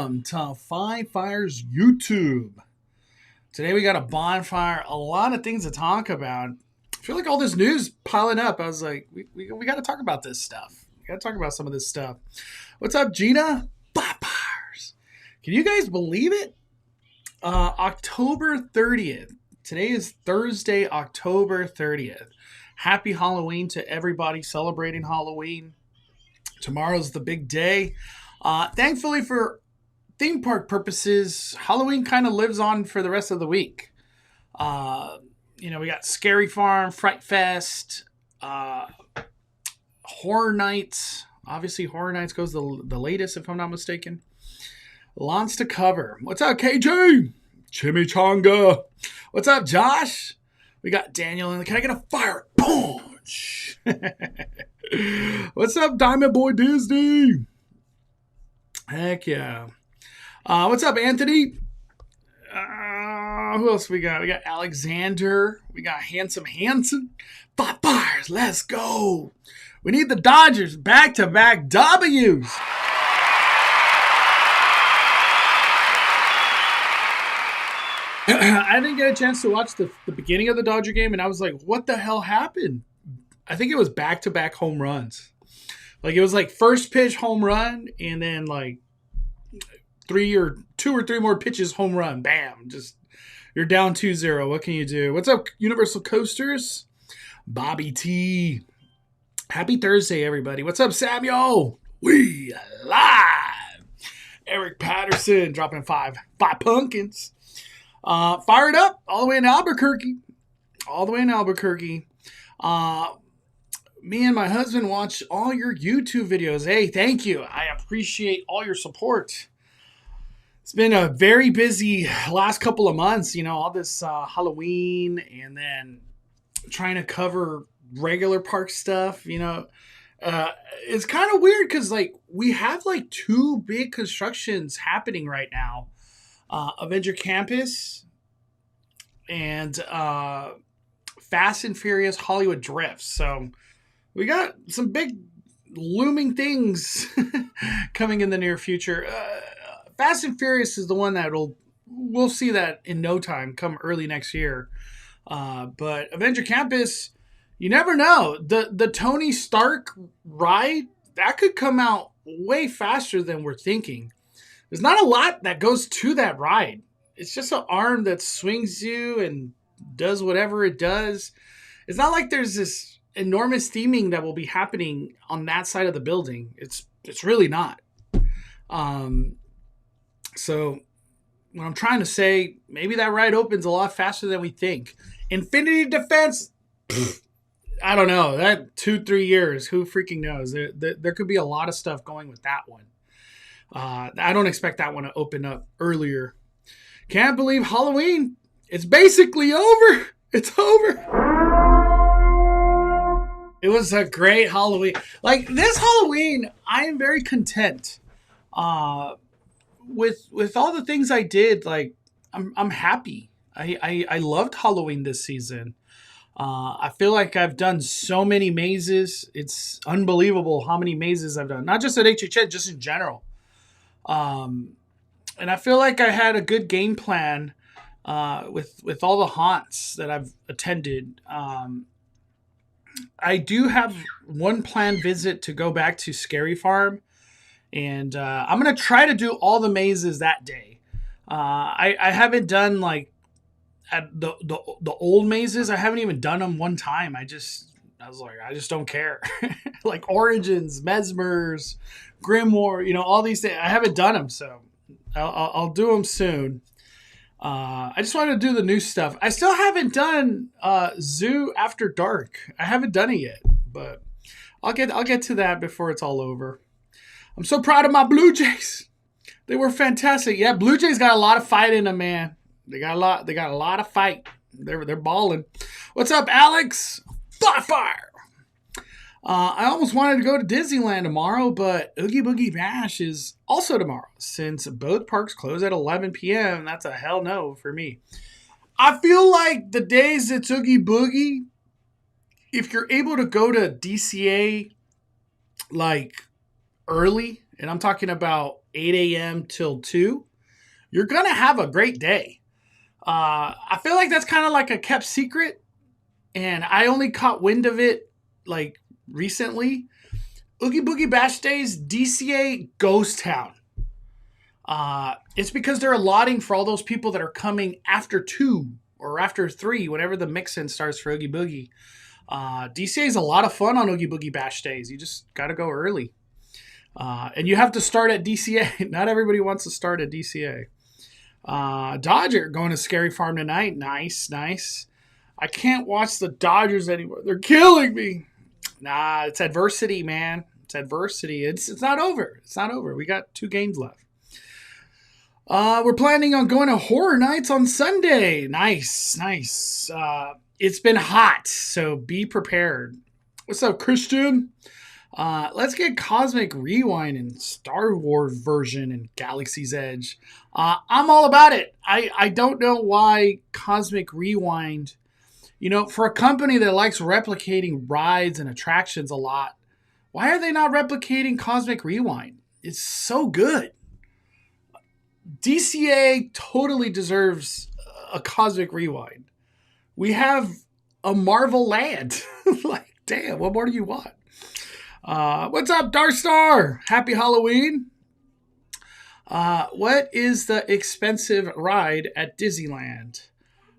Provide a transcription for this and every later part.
welcome to Five Fires YouTube. Today we got a bonfire, a lot of things to talk about. I feel like all this news piling up. I was like, we got to talk about this stuff. We got to talk about some of this stuff. What's up, Gina? Bonfires. Can you guys believe it? October 30th. Today is Thursday, October 30th. Happy Halloween to everybody celebrating Halloween. Tomorrow's the big day. Thankfully for theme park purposes, Halloween kind of lives on for the rest of the week. We got Scary Farm, Fright Fest, Horror Nights. Obviously, Horror Nights goes the latest, if I'm not mistaken. Lots to cover. What's up, KJ? Chimichanga. What's up, Josh? We got Daniel in the... Can I get a fire punch? What's up, Diamond Boy Disney? Heck yeah. What's up, Anthony? Who else we got? We got Alexander. We got Handsome Hanson. Five Fires. Let's go. We need the Dodgers back-to-back W's. I didn't get a chance to watch the beginning of the Dodger game, and I was like, what the hell happened? I think it was back-to-back home runs. Like, it was like first pitch home run, and then like two or three more pitches home run. Bam. Just, you're down 2-0. What can you do? What's up, Universal Coasters? Bobby T. Happy Thursday, everybody. What's up, Samuel? We live. Eric Patterson dropping five pumpkins. Fired up all the way in Albuquerque. Me and my husband watch all your YouTube videos. Hey, thank you. I appreciate all your support. It's been a very busy last couple of months, all this Halloween and then trying to cover regular park stuff, It's kind of weird because, we have, two big constructions happening right now. Avenger Campus and Fast and Furious Hollywood Drift. So we got some big looming things coming in the near future. Fast and Furious is the one we'll see that in no time, come early next year. But Avenger Campus, you never know. The Tony Stark ride, that could come out way faster than we're thinking. There's not a lot that goes to that ride. It's just an arm that swings you and does whatever it does. It's not like there's this enormous theming that will be happening on that side of the building. It's really not. So what I'm trying to say, maybe that ride opens a lot faster than we think. Infinity Defense, I don't know. That 2-3 years, who freaking knows? There could be a lot of stuff going with that one. I don't expect that one to open up earlier. Can't believe Halloween. It's basically over. It's over. It was a great Halloween. This Halloween, I am very content. With all the things I did, I'm happy. I loved Halloween this season. I feel like I've done so many mazes. It's unbelievable how many mazes I've done. Not just at HHN, just in general. And I feel like I had a good game plan with all the haunts that I've attended. I do have one planned visit to go back to Scary Farm, and I'm going to try to do all the mazes that day. I haven't done at the old mazes. I haven't even done them one time. I just don't care. Like Origins, Mesmers, Grimoire, all these things. I haven't done them, so I'll do them soon. I just wanted to do the new stuff. I still haven't done Zoo After Dark. I haven't done it yet, but I'll get to that before it's all over. I'm so proud of my Blue Jays. They were fantastic. Yeah, Blue Jays got a lot of fight in them, man. They got a lot of fight. They're balling. What's up, Alex? Bonfire. I almost wanted to go to Disneyland tomorrow, but Oogie Boogie Bash is also tomorrow. Since both parks close at 11 p.m., that's a hell no for me. I feel like the days it's Oogie Boogie, if you're able to go to DCA early and I'm talking about 8 a.m. till 2, you're going to have a great day. I feel like that's kind of like a kept secret, and I only caught wind of it like recently. Oogie Boogie Bash Days, DCA Ghost Town. It's because they're allotting for all those people that are coming after 2 or after 3, whenever the mix-in starts for Oogie Boogie. DCA is a lot of fun on Oogie Boogie Bash Days. You just got to go early. And you have to start at DCA. Not everybody wants to start at DCA. Dodger going to Scary Farm tonight. Nice, nice. I can't watch the Dodgers anymore. They're killing me. Nah, it's adversity, man. It's adversity. It's not over. It's not over. We got 2 games left. We're planning on going to Horror Nights on Sunday. Nice, nice. It's been hot, so be prepared. What's up, Christian? Let's get Cosmic Rewind and Star Wars version and Galaxy's Edge. I'm all about it. I don't know why Cosmic Rewind, for a company that likes replicating rides and attractions a lot, why are they not replicating Cosmic Rewind? It's so good. DCA totally deserves a Cosmic Rewind. We have a Marvel land. Like, damn, what more do you want? What's up, Darstar? Happy Halloween. What is the expensive ride at Disneyland?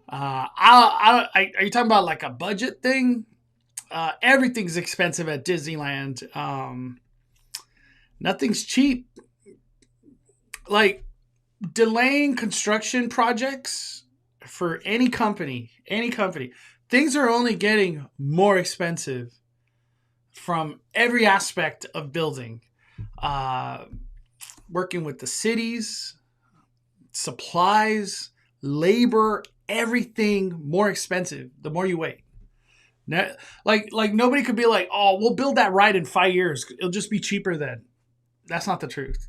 Are you talking about like a budget thing? Everything's expensive at Disneyland. Nothing's cheap. Like, delaying construction projects for any company, things are only getting more expensive from every aspect of building. Working with the cities, supplies, labor, everything more expensive the more you wait. Like nobody could be like, oh, we'll build that ride in 5 years. It'll just be cheaper then. That's not the truth.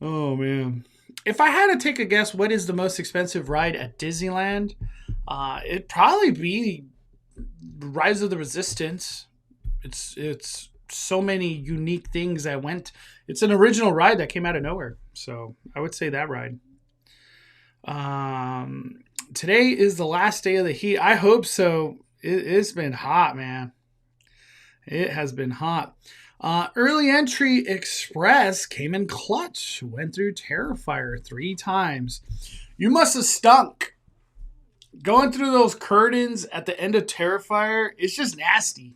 Oh, man. If I had to take a guess, what is the most expensive ride at Disneyland? It'd probably be Rise of the Resistance. It's so many unique things that went. It's an original ride that came out of nowhere. So I would say that ride. Today is the last day of the heat. I hope so. It's been hot, man. It has been hot. Early Entry Express came in clutch. Went through Terrifier 3 times. You must have stunk. Going through those curtains at the end of Terrifier, it's just nasty.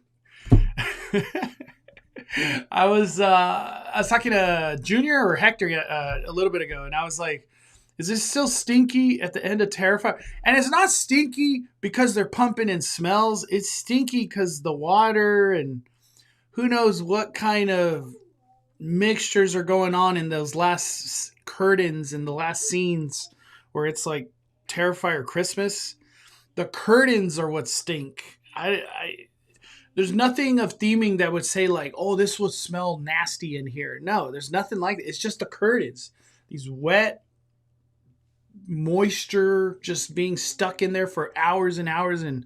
I was talking to Junior or Hector a little bit ago, and I was like, is this still stinky at the end of Terrifier? And it's not stinky because they're pumping in smells. It's stinky because the water and who knows what kind of mixtures are going on in those last curtains and the last scenes where it's like Terrifier Christmas. The curtains are what stink. There's nothing of theming that would say like, oh, this would smell nasty in here. No, there's nothing like that. It's just the curtains. These wet moisture just being stuck in there for hours and hours, and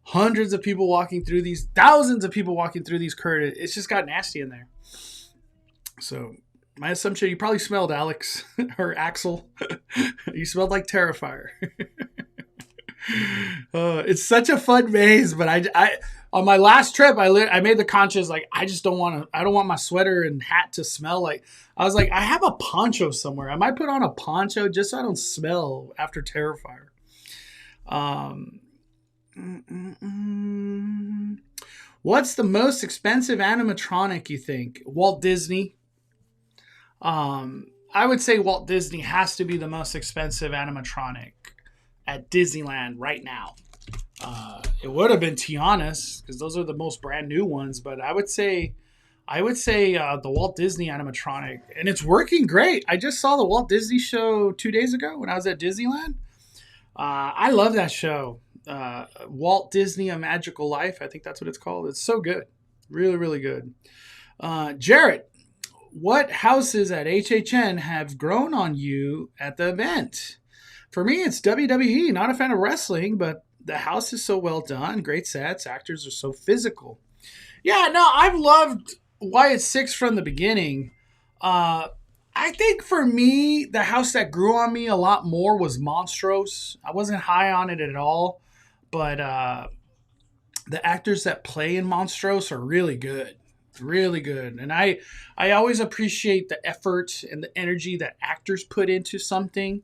hundreds of people walking through these, thousands of people walking through these curtains. It's just got nasty in there. So my assumption, you probably smelled Alex or Axel. You smelled like Terrifier. It's such a fun maze, but I on my last trip, I made the conscious, like, I don't want my sweater and hat to smell like, I was like, I have a poncho somewhere. I might put on a poncho just so I don't smell after Terrifier. What's the most expensive animatronic you think? Walt Disney. I would say Walt Disney has to be the most expensive animatronic at Disneyland right now. It would have been Tiana's because those are the most brand new ones, but I would say the Walt Disney animatronic, and it's working great. I just saw the Walt Disney show 2 days ago when I was at Disneyland. I love that show. Walt Disney: A Magical Life. I think that's what it's called. It's so good. Really, really good. Jarrett, what houses at HHN have grown on you at the event? For me, it's WWE. Not a fan of wrestling, but the house is so well done. Great sets. Actors are so physical. Yeah, no, I've loved why it's 6 from the beginning. Uh, I think for me, the house that grew on me a lot more was Monstrose. I wasn't high on it at all, but the actors that play in Monstrose are really good. And I always appreciate the effort and the energy that actors put into something.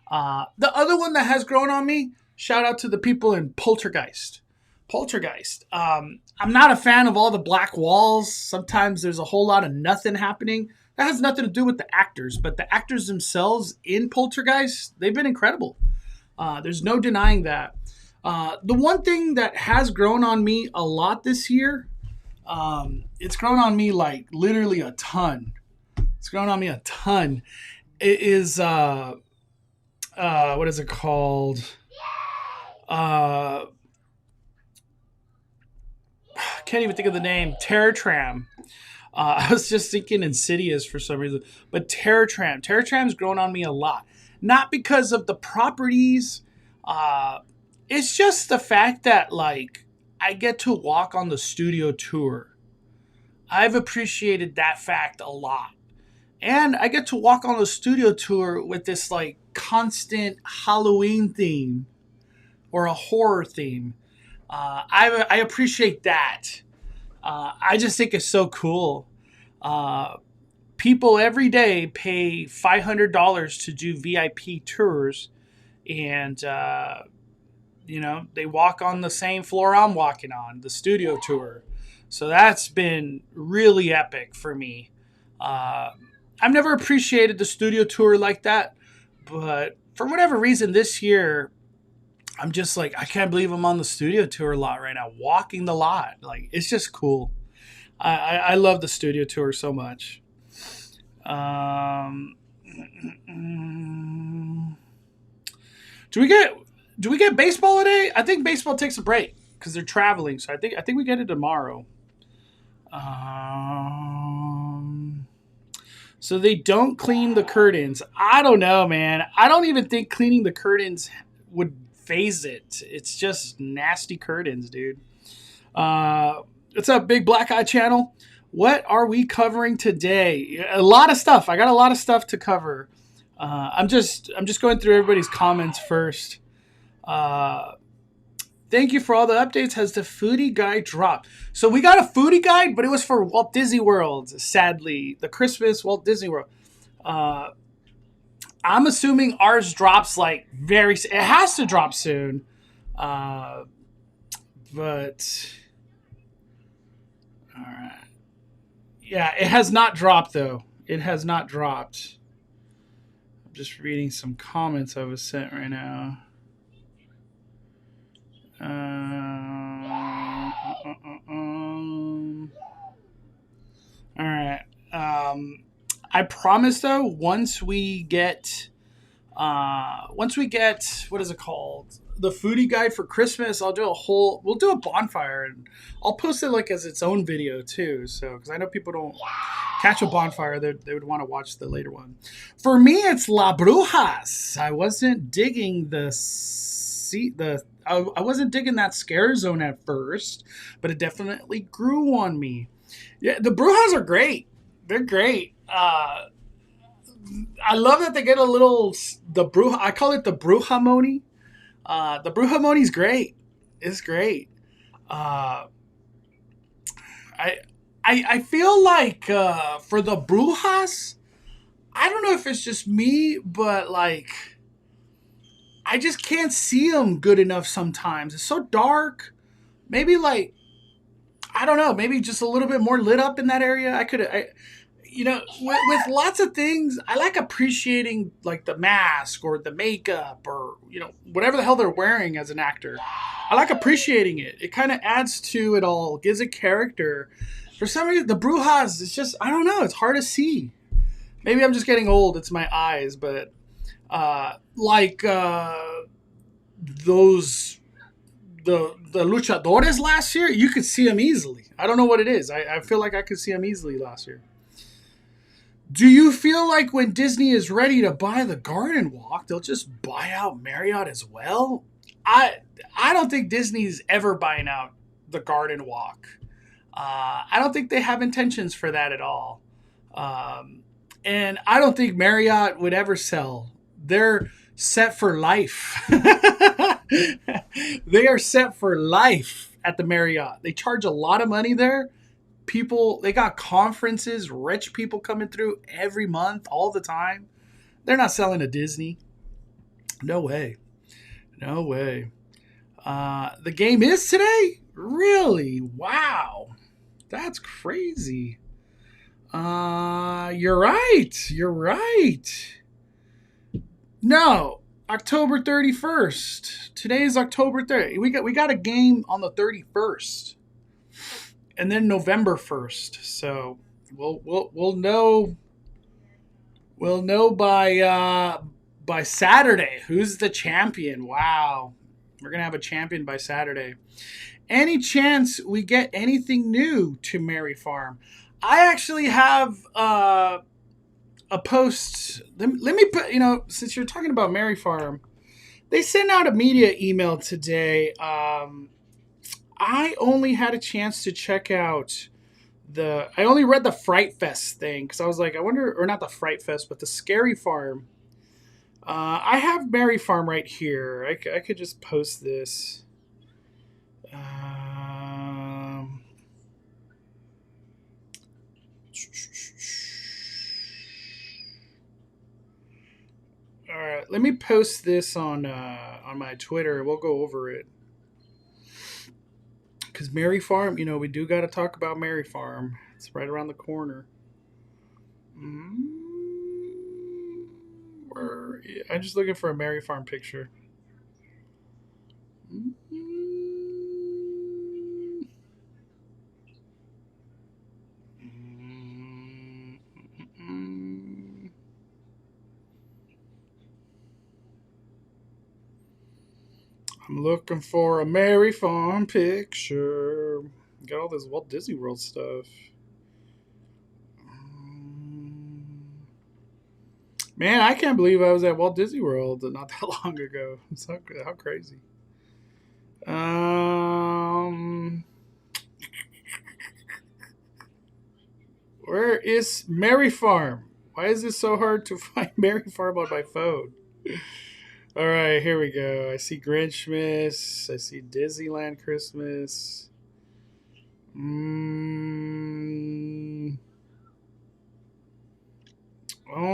The other one that has grown on me, shout out to the people in Poltergeist. Poltergeist. I'm not a fan of all the black walls. Sometimes there's a whole lot of nothing happening. That has nothing to do with the actors, but the actors themselves in Poltergeist, they've been incredible. There's no denying that. The one thing that has grown on me a lot this year, it's grown on me like literally a ton. It's grown on me a ton. It is what is it called? Can't even think of the name. Terror Tram. I was just thinking Insidious for some reason, but Terror Tram's grown on me a lot. Not because of the properties. It's just the fact that like I get to walk on the studio tour. I've appreciated that fact a lot. And I get to walk on the studio tour with this like constant Halloween theme or a horror theme. I appreciate that. I just think it's so cool. People every day pay $500 to do VIP tours, and they walk on the same floor I'm walking on, the studio tour. So that's been really epic for me. I've never appreciated the studio tour like that, but for whatever reason this year, I'm just like, I can't believe I'm on the studio tour lot right now, walking the lot. Like, it's just cool. I love the studio tour so much. Do we get baseball today? I think baseball takes a break because they're traveling. So I think we get it tomorrow. So they don't clean the curtains. I don't know, man. I don't even think cleaning the curtains would phase it. It's just nasty curtains, dude. What's up, Big Black Eye Channel? What are we covering today? A lot of stuff. I got a lot of stuff to cover. I'm just going through everybody's comments first. Thank you for all the updates. Has the foodie guide dropped? So we got a foodie guide, but it was for Walt Disney World, sadly. The Christmas Walt Disney World. I'm assuming ours drops like it has to drop soon. But all right. Yeah, it has not dropped though. It has not dropped. I'm just reading some comments I was sent right now. All right. I promise though, once we get what is it called? The foodie guide for Christmas, we'll do a bonfire, and I'll post it like as its own video too. So, because I know people don't catch a bonfire, they would want to watch the later one. For me, it's La Brujas. I wasn't digging I wasn't digging that scare zone at first, but it definitely grew on me. Yeah, the Brujas are great. They're great. I love that they get a little I call it the Brujamoni. The Brujamoni's great. It's great. I feel like for the Brujas, I don't know if it's just me, but like I just can't see them good enough sometimes. It's so dark. Maybe like I don't know. Maybe just a little bit more lit up in that area. With lots of things, I like appreciating like the mask or the makeup or, whatever the hell they're wearing as an actor. I like appreciating it. It kind of adds to it all, gives it character. For some reason, the Brujas, it's just, I don't know, it's hard to see. Maybe I'm just getting old. It's my eyes, but the luchadores last year, you could see them easily. I don't know what it is. I feel like I could see them easily last year. Do you feel like when Disney is ready to buy the Garden Walk, they'll just buy out Marriott as well? I don't think Disney's ever buying out the Garden Walk. I don't think they have intentions for that at all. And I don't think Marriott would ever sell. They're set for life. They are set for life at the Marriott. They charge a lot of money there. People, they got conferences, rich people coming through every month, all the time. They're not selling to Disney. No way. No way. The game is today? Really? Wow. That's crazy. You're right. You're right. No, October 31st. Today is October 30th. We got a game on the 31st. And then November 1st. So we'll know by Saturday who's the champion. Wow. We're going to have a champion by Saturday. Any chance we get anything new to Merry Farm? I actually have a post. Let me put, since you're talking about Merry Farm, they sent out a media email today. I only had a chance to check out I only read the Fright Fest thing because I was like, I wonder, or not the Fright Fest, but the Scary Farm. I have Merry Farm right here. I could just post this. All right, let me post this on my Twitter. We'll go over it. Because Merry Farm, we do got to talk about Merry Farm. It's right around the corner. I'm just looking for a Merry Farm picture. I'm looking for a Merry Farm picture. Got all this Walt Disney World stuff. Man, I can't believe I was at Walt Disney World not that long ago. So how crazy. Where is Merry Farm? Why is it so hard to find Merry Farm on my phone? All right, here we go. I see Grinchmas. I see Disneyland Christmas. Oh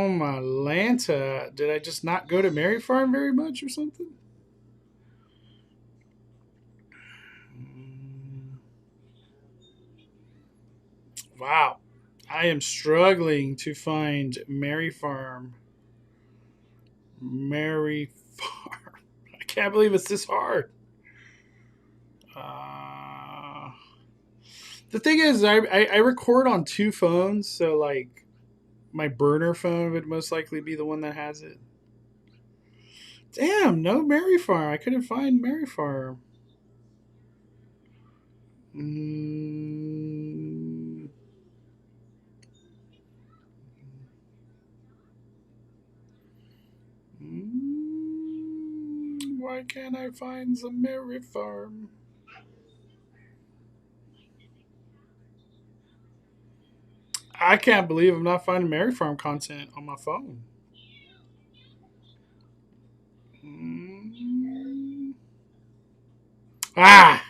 my Lanta. Did I just not go to Merry Farm very much or something? Wow. I am struggling to find Merry Farm. Merry Farm. I can't believe it's this hard. The thing is, I record on two phones, so like my burner phone would most likely be the one that has it. Damn, no Merry Farm. I couldn't find Merry Farm. Why can't I find the Merry Farm? I can't believe I'm not finding Merry Farm content on my phone. Ah!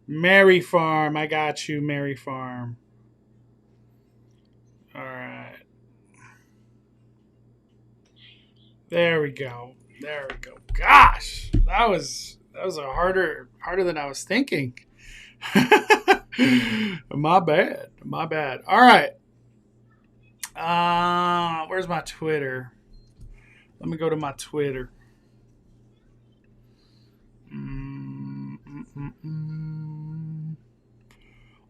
Merry Farm. I got you, Merry Farm. All right. There we go. There we go. Gosh, that was a harder than I was thinking. My bad. My bad. All right. Where's my Twitter? Let me go to my Twitter.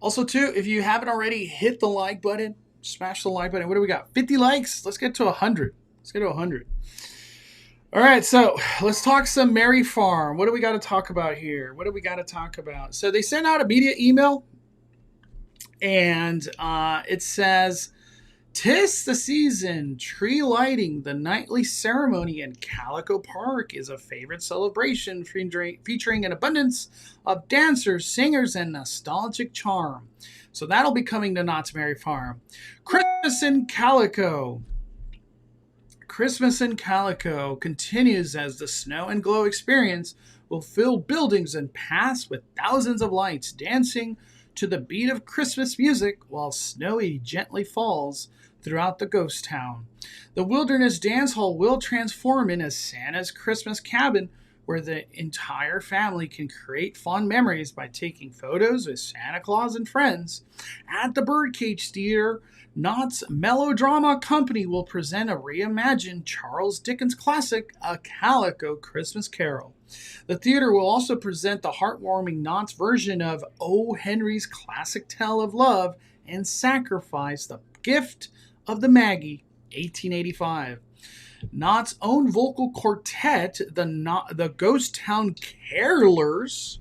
Also, too, if you haven't already, hit the like button. Smash the like button. What do we got? 50 likes? Let's get to 100. Let's get to 100. All right, so let's talk some Merry Farm. What do we got to talk about here? What do we got to talk about? So they sent out a media email, and it says 'Tis the season, tree lighting, the nightly ceremony in Calico Park is a favorite celebration featuring an abundance of dancers, singers, and nostalgic charm. So that'll be coming to Knott's Berry Farm. Christmas in Calico. Christmas in Calico continues as the snow and glow experience will fill buildings and paths with thousands of lights dancing to the beat of Christmas music while snowy gently falls throughout the ghost town. The Wilderness Dance Hall will transform into Santa's Christmas cabin where the entire family can create fond memories by taking photos with Santa Claus and friends. At the Birdcage Theater, Knott's Melodrama Company will present a reimagined Charles Dickens classic, A Calico Christmas Carol. The theater will also present the heartwarming Knott's version of O. Henry's classic tale of love and sacrifice, The Gift of the Maggie, 1885. Knott's own vocal quartet, the Ghost Town Carolers.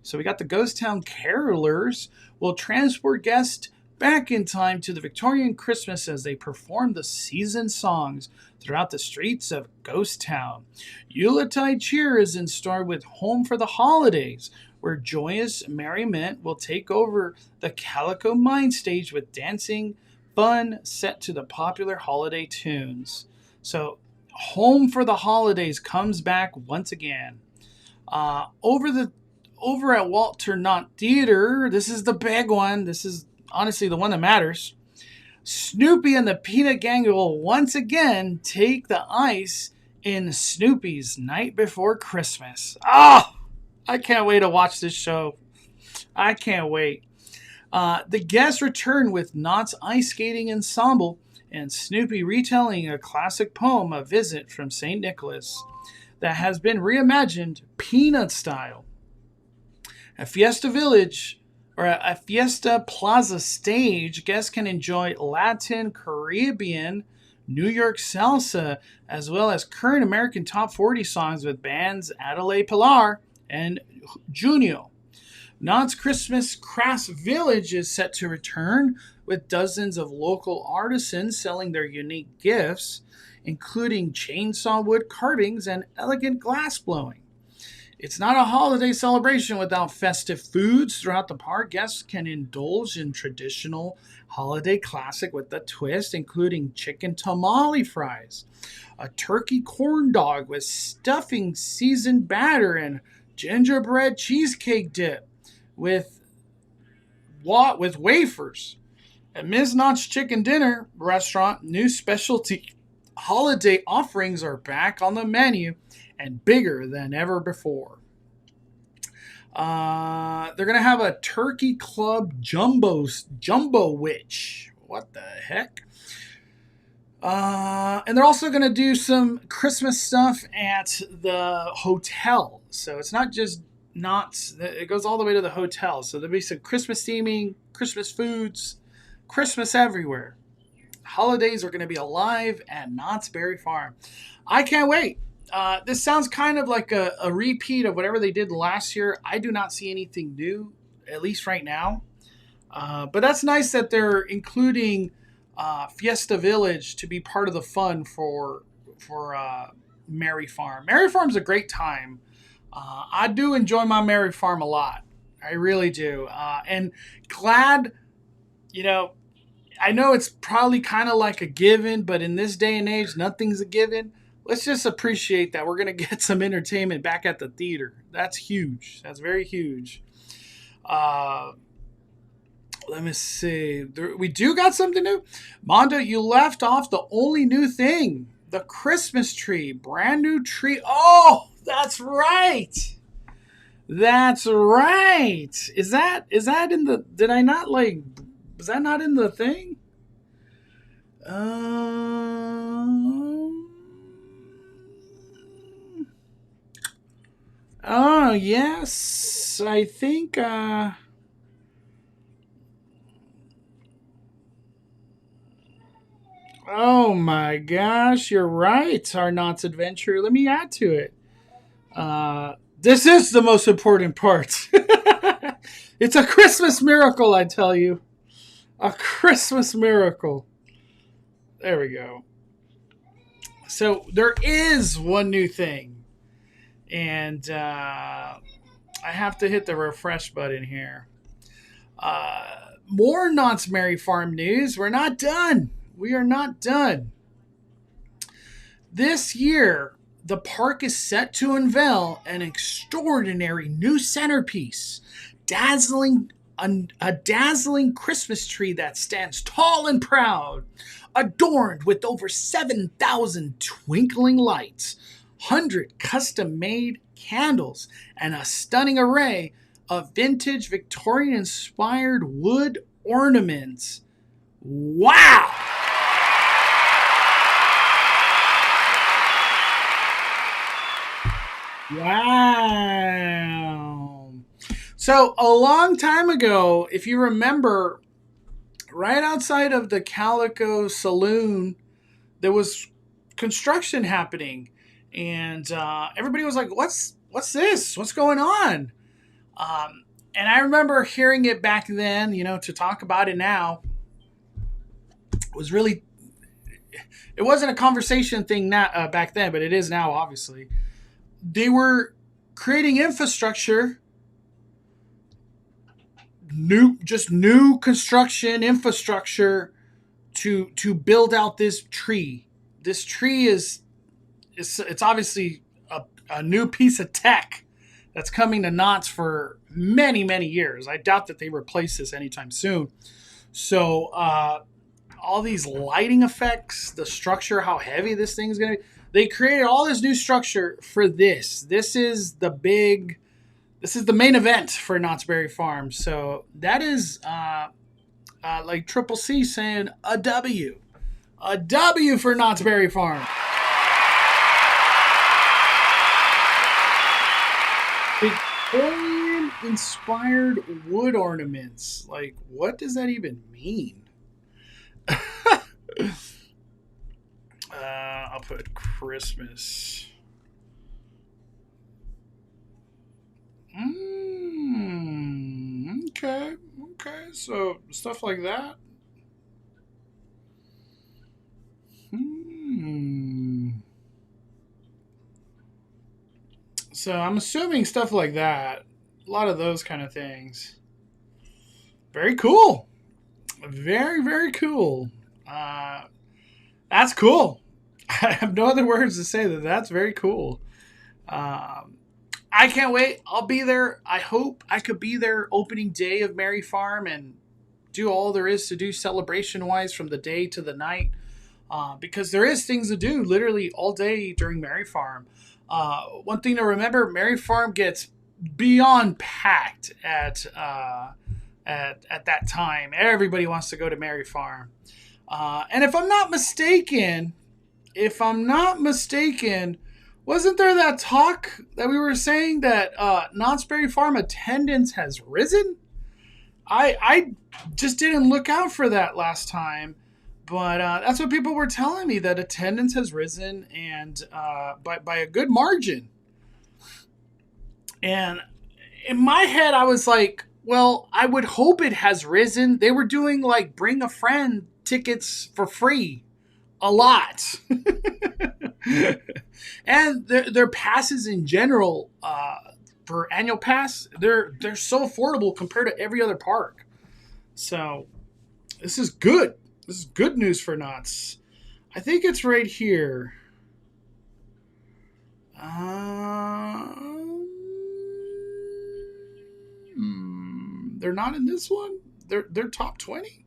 So we got the Ghost Town Carolers will transport guests back in time to the Victorian Christmas as they perform the season songs throughout the streets of Ghost Town. Yuletide cheer is in store with Home for the Holidays, where joyous merriment will take over the Calico Mine stage with dancing fun set to the popular holiday tunes. So Home for the Holidays comes back once again. Over at Walter Knott Theater, this is the big one. This is honestly the one that matters. Snoopy and the Peanut Gang will once again take the ice in Snoopy's Night Before Christmas. Oh, I can't wait to watch this show. I can't wait. The guests return with Knott's Ice Skating Ensemble and Snoopy retelling a classic poem, A Visit from St. Nicholas, that has been reimagined Peanut style. At Fiesta Village, or a Fiesta Plaza stage, guests can enjoy Latin, Caribbean, New York salsa, as well as current American top 40 songs with bands Adelaide Pilar and Junio. Knott's Christmas Crafts Village is set to return with dozens of local artisans selling their unique gifts, including chainsaw wood carvings and elegant glass blowing. It's not a holiday celebration without festive foods. Throughout the park, guests can indulge in traditional holiday classic with a twist, including chicken tamale fries, a turkey corn dog with stuffing seasoned batter, and gingerbread cheesecake dip with wafers. At Ms. Knott's Chicken Dinner restaurant, new specialty holiday offerings are back on the menu and bigger than ever before. They're going to have a Turkey Club Jumbo Witch. What the heck? And they're also going to do some Christmas stuff at the hotel. So it's not just Knott's. It goes all the way to the hotel. So there'll be some Christmas theming, Christmas foods, Christmas everywhere. Holidays are going to be alive at Knott's Berry Farm. I can't wait. This sounds kind of like a repeat of whatever they did last year. I do not see anything new, at least right now. But that's nice that they're including Fiesta Village to be part of the fun for Merry Farm. Merry Farm's a great time. I do enjoy my Merry Farm a lot. I really do. And glad, I know it's probably kind of like a given, but in this day and age, nothing's a given. Let's just appreciate that we're going to get some entertainment back at the theater. That's huge. That's very huge. Let me see. We do got something new. Mondo, you left off the only new thing. The Christmas tree. Brand new tree. Oh, that's right. That's right. Is that in the... Did I not was that not in the thing? Oh, yes. I think... Oh my gosh, you're right, Our Knott's Adventure. Let me add to it. This is the most important part. It's a Christmas miracle, I tell you. A Christmas miracle. There we go. So there is one new thing, and I have to hit the refresh button here. More Knott's Berry Farm news. We're not done. We are not done. This year, the park is set to unveil an extraordinary new centerpiece, a dazzling Christmas tree that stands tall and proud, adorned with over 7,000 twinkling lights, 100 custom-made candles, and a stunning array of vintage Victorian-inspired wood ornaments. Wow! Wow. So a long time ago, if you remember, right outside of the Calico Saloon, there was construction happening, and everybody was like, "What's this? What's going on?" And I remember hearing it back then. To talk about it now was really. It wasn't a conversation thing back then, but it is now, obviously. They were creating infrastructure, new construction infrastructure to build out this tree. This tree it's obviously a new piece of tech that's coming to Knott's for many, many years. I doubt that they replace this anytime soon. So all these lighting effects, the structure, how heavy this thing is going to be. They created all this new structure for this. This is the main event for Knott's Berry Farm. So that is like Triple C saying a W. A W for Knott's Berry Farm. Victorian-inspired wood ornaments. Like, what does that even mean? I'll put Christmas. Okay. So stuff like that. So I'm assuming stuff like that. A lot of those kind of things. Very cool. Very, very cool. That's cool. I have no other words to say that's very cool. I can't wait. I'll be there. I hope I could be there opening day of Berry Farm and do all there is to do celebration-wise from the day to the night. Because there is things to do literally all day during Berry Farm. One thing to remember, Berry Farm gets beyond packed at that time. Everybody wants to go to Berry Farm. And if I'm not mistaken, wasn't there that talk that we were saying that Knott's Berry Farm attendance has risen? I just didn't look out for that last time, but that's what people were telling me, that attendance has risen, and by a good margin. And in my head, I was like, well, I would hope it has risen. They were doing like bring a friend tickets for free a lot. And their passes in general, for annual pass, they're so affordable compared to every other park. So this is good. This is good news for Knott's. I think it's right here. They're not in this one. They're top 20.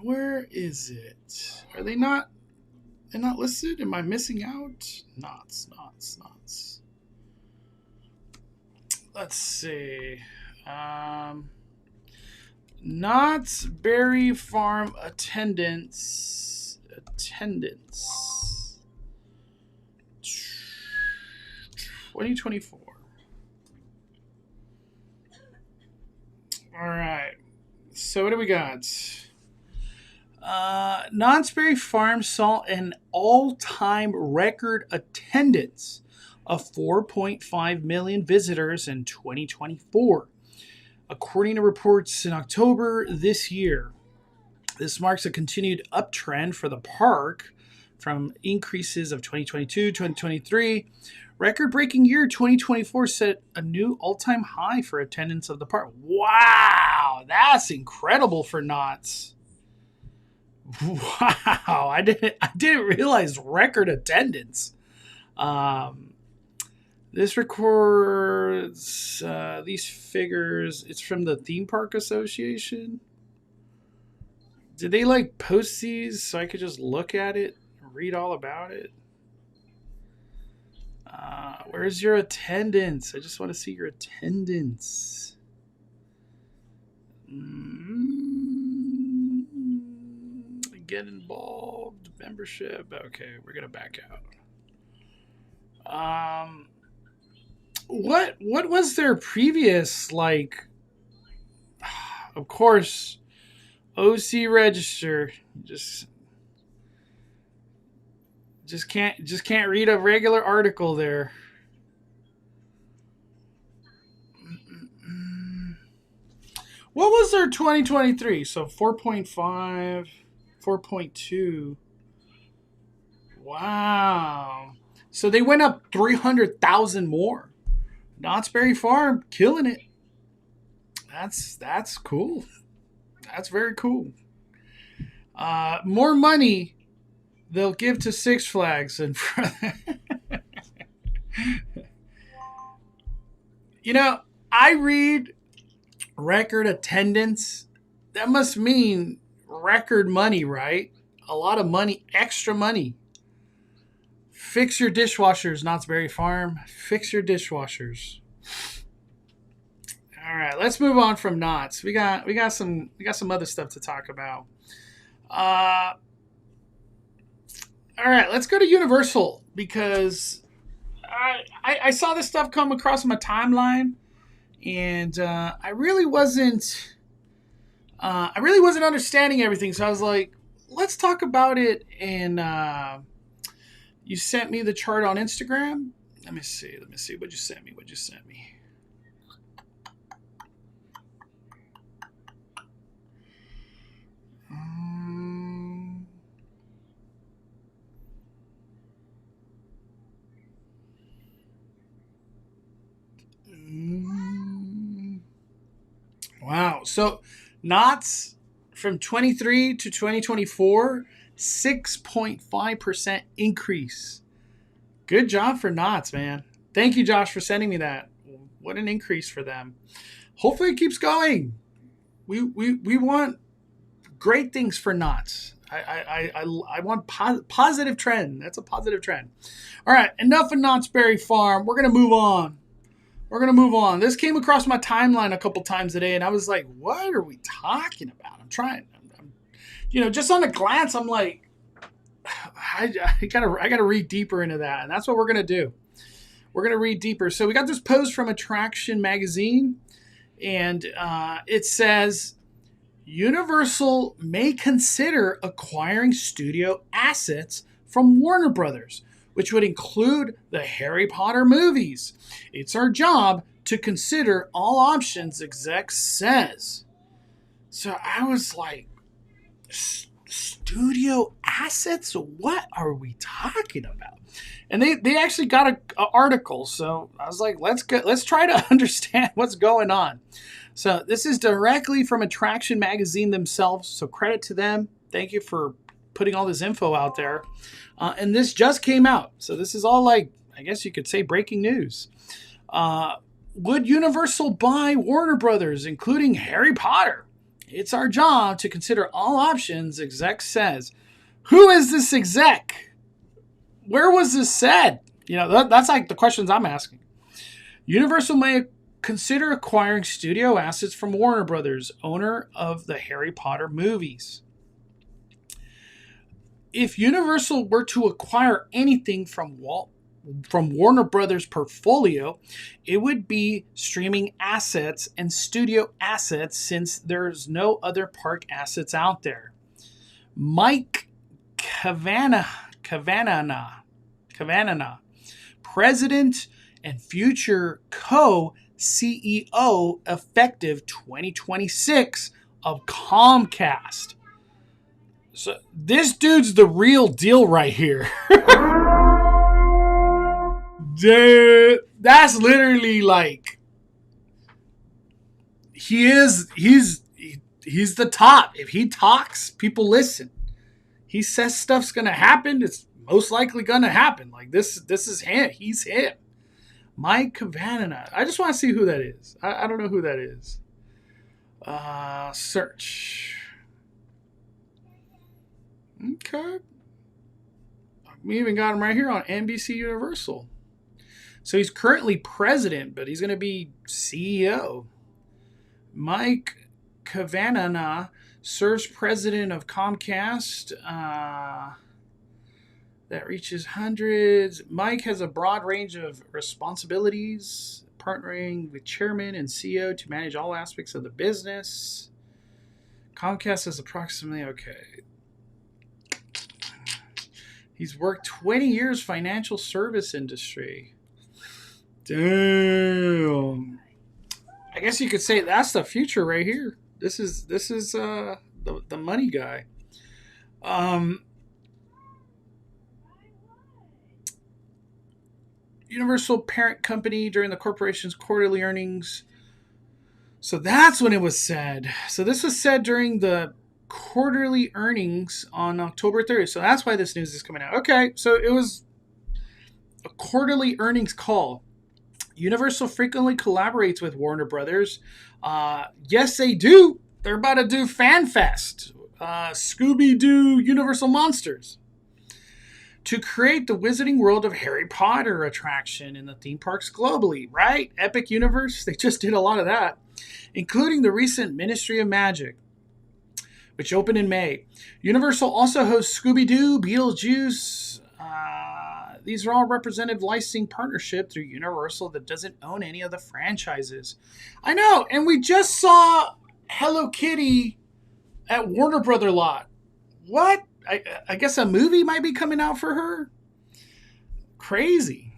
Where is it? Are they not? They're not listed? Am I missing out? Knott's. Let's see. Knott's Berry Farm attendance. 2024. All right. So what do we got? Knott's Berry Farm saw an all-time record attendance of 4.5 million visitors in 2024. according to reports in October this year. This marks a continued uptrend for the park from increases of 2022, 2023. Record-breaking year 2024 set a new all-time high for attendance of the park. Wow, that's incredible for Knott's. Wow, I didn't realize record attendance. This records these figures. It's from the Theme Park Association. Did they like post these so I could just look at it, read all about it? Where's your attendance? I just want to see your attendance. Get involved. Membership. Okay, we're gonna back out. What was their previous like? Of course, OC register. Just can't read a regular article there. What was their 2023? So 4.5, 4.2. Wow. So they went up 300,000 more. Knott's Berry Farm killing it. That's cool. That's very cool. More money they'll give to Six Flags and I read record attendance. That must mean record money, right? A lot of money, extra money. Fix your dishwashers, Knott's Berry Farm. Fix your dishwashers. All right, let's move on from Knott's. We got some other stuff to talk about. All right, let's go to Universal because I saw this stuff come across my timeline, and I really wasn't understanding everything. So I was like, let's talk about it. And you sent me the chart on Instagram. Let me see. What'd you send me? Wow. So Knott's from 23 to 2024, 6.5% increase. Good job for Knott's, man. Thank you, Josh, for sending me that. What an increase for them. Hopefully it keeps going. We want great things for Knott's. I want positive trend. That's a positive trend. All right, enough of Knott's Berry Farm. We're going to move on. This came across my timeline a couple times today, and I was like, what are we talking about? I'm just on a glance, I'm like, I gotta read deeper into that. And that's what we're going to do. We're going to read deeper. So we got this post from Attraction Magazine, and it says, Universal may consider acquiring studio assets from Warner Brothers, which would include the Harry Potter movies. It's our job to consider all options, exec says. So I was like, studio assets? What are we talking about? And they actually got an article. So I was like, let's try to understand what's going on. So this is directly from Attraction Magazine themselves. So credit to them. Thank you for putting all this info out there. And this just came out. So this is all like, I guess you could say, breaking news. Would Universal buy Warner Brothers, including Harry Potter? It's our job to consider all options, exec says. Who is this exec? Where was this said? That's like the questions I'm asking. Universal may consider acquiring studio assets from Warner Brothers, owner of the Harry Potter movies. If Universal were to acquire anything from Warner Brothers' portfolio, it would be streaming assets and studio assets, since there's no other park assets out there. Mike Kavanagh, president and future CEO effective 2026 of Comcast. So this dude's the real deal right here. Dude, that's literally like he's the top. If he talks, people listen. He says stuff's gonna happen, it's most likely gonna happen. Like this is him. He's him. Mike Kavanagh. I just want to see who that is. I don't know who that is. Search. Okay. We even got him right here on NBC Universal. So he's currently president, but he's going to be CEO. Mike Kavanagh serves president of Comcast. That reaches hundreds. Mike has a broad range of responsibilities, partnering with chairman and CEO to manage all aspects of the business. Comcast is approximately, okay. He's worked 20 years financial service industry. Damn. I guess you could say that's the future right here. This is the money guy. Universal parent company during the corporation's quarterly earnings. So that's when it was said. So this was said during the quarterly earnings on October 30th. So that's why this news is coming out. Okay, so it was a quarterly earnings call. Universal frequently collaborates with Warner Brothers. Yes, they do. They're about to do Fan Fest, Scooby-Doo Universal Monsters, to create the Wizarding World of Harry Potter attraction in the theme parks globally, right? Epic Universe, they just did a lot of that, including the recent Ministry of Magic, which opened in May. Universal also hosts Scooby-Doo, Beetlejuice. These are all representative licensing partnership through Universal that doesn't own any of the franchises. I know, and we just saw Hello Kitty at Warner Brother lot. What? I guess a movie might be coming out for her? Crazy.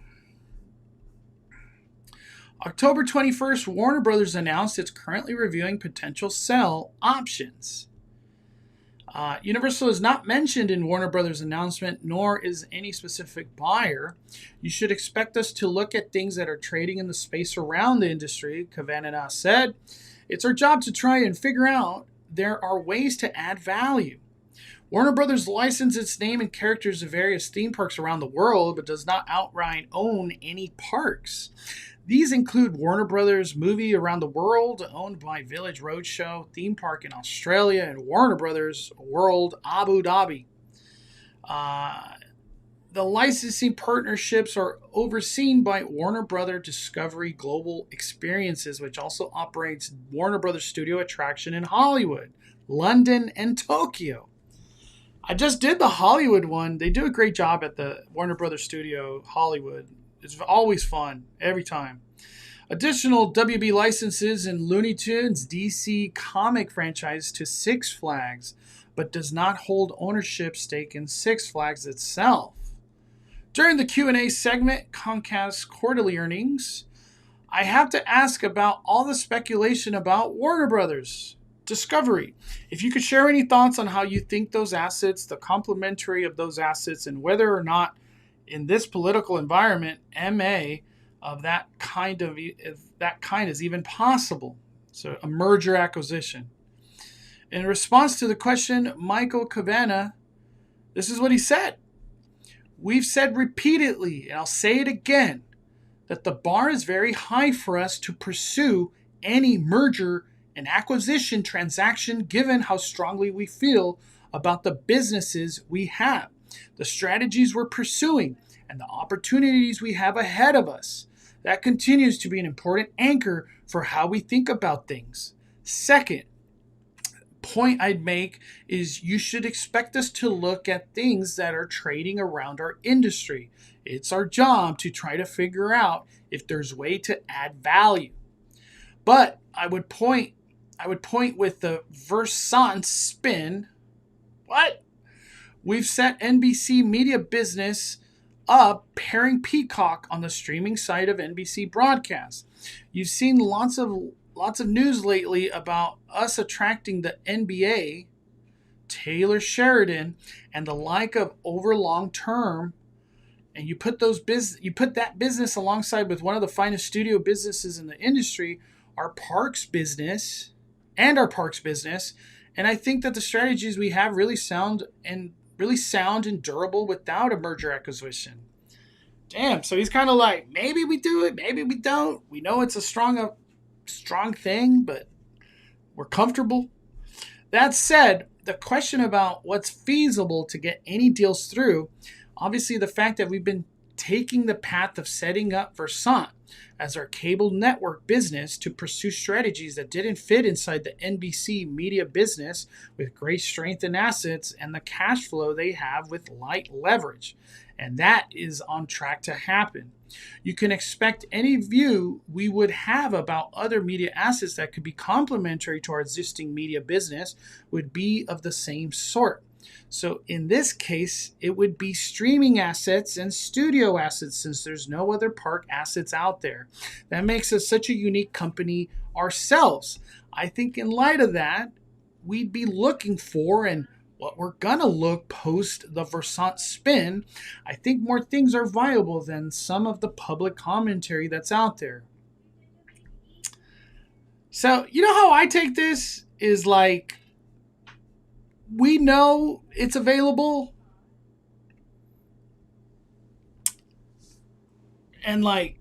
October 21st, Warner Brothers announced it's currently reviewing potential sell options. Universal is not mentioned in Warner Brothers' announcement, nor is any specific buyer. You should expect us to look at things that are trading in the space around the industry, Kavanagh said. It's our job to try and figure out there are ways to add value. Warner Brothers licensed its name and characters to various theme parks around the world, but does not outright own any parks. These include Warner Brothers Movie Around the World, owned by Village Roadshow Theme Park in Australia, and Warner Brothers World Abu Dhabi. The licensing partnerships are overseen by Warner Brothers Discovery Global Experiences, which also operates Warner Brothers Studio Attraction in Hollywood, London, and Tokyo. I just did the Hollywood one. They do a great job at the Warner Brothers Studio Hollywood. It's always fun, every time. Additional WB licenses in Looney Tunes DC comic franchise to Six Flags, but does not hold ownership stake in Six Flags itself. During the Q&A segment, Comcast's quarterly earnings, I have to ask about all the speculation about Warner Brothers Discovery. If you could share any thoughts on how you think those assets, the complementary of those assets, and whether or not in this political environment, MA of that kind is even possible. So a merger acquisition. In response to the question, Michael Kavanagh, this is what he said. We've said repeatedly, and I'll say it again, that the bar is very high for us to pursue any merger and acquisition transaction given how strongly we feel about the businesses we have, the strategies we're pursuing, and the opportunities we have ahead of us. That continues to be an important anchor for how we think about things. Second point I'd make is you should expect us to look at things that are trading around our industry. It's our job to try to figure out if there's a way to add value. But I would point with the Versant spin. What? We've set NBC media business up pairing Peacock on the streaming side of NBC broadcast. You've seen lots of news lately about us attracting the NBA, Taylor Sheridan, and the like of over long term. And you put that business alongside with one of the finest studio businesses in the industry, our parks business, and I think that the strategies we have really sound and durable without a merger acquisition. Damn, so he's kind of like, maybe we do it, maybe we don't. We know it's a strong thing, but we're comfortable. That said, the question about what's feasible to get any deals through, obviously the fact that we've been taking the path of setting up Versant as our cable network business to pursue strategies that didn't fit inside the NBC media business with great strength and assets and the cash flow they have with light leverage. And that is on track to happen. You can expect any view we would have about other media assets that could be complementary to our existing media business would be of the same sort. So in this case, it would be streaming assets and studio assets since there's no other park assets out there. That makes us such a unique company ourselves. I think in light of that, we'd be looking for and what we're going to look post the Versant spin. I think more things are viable than some of the public commentary that's out there. So, you know how I take this is like, we know it's available and like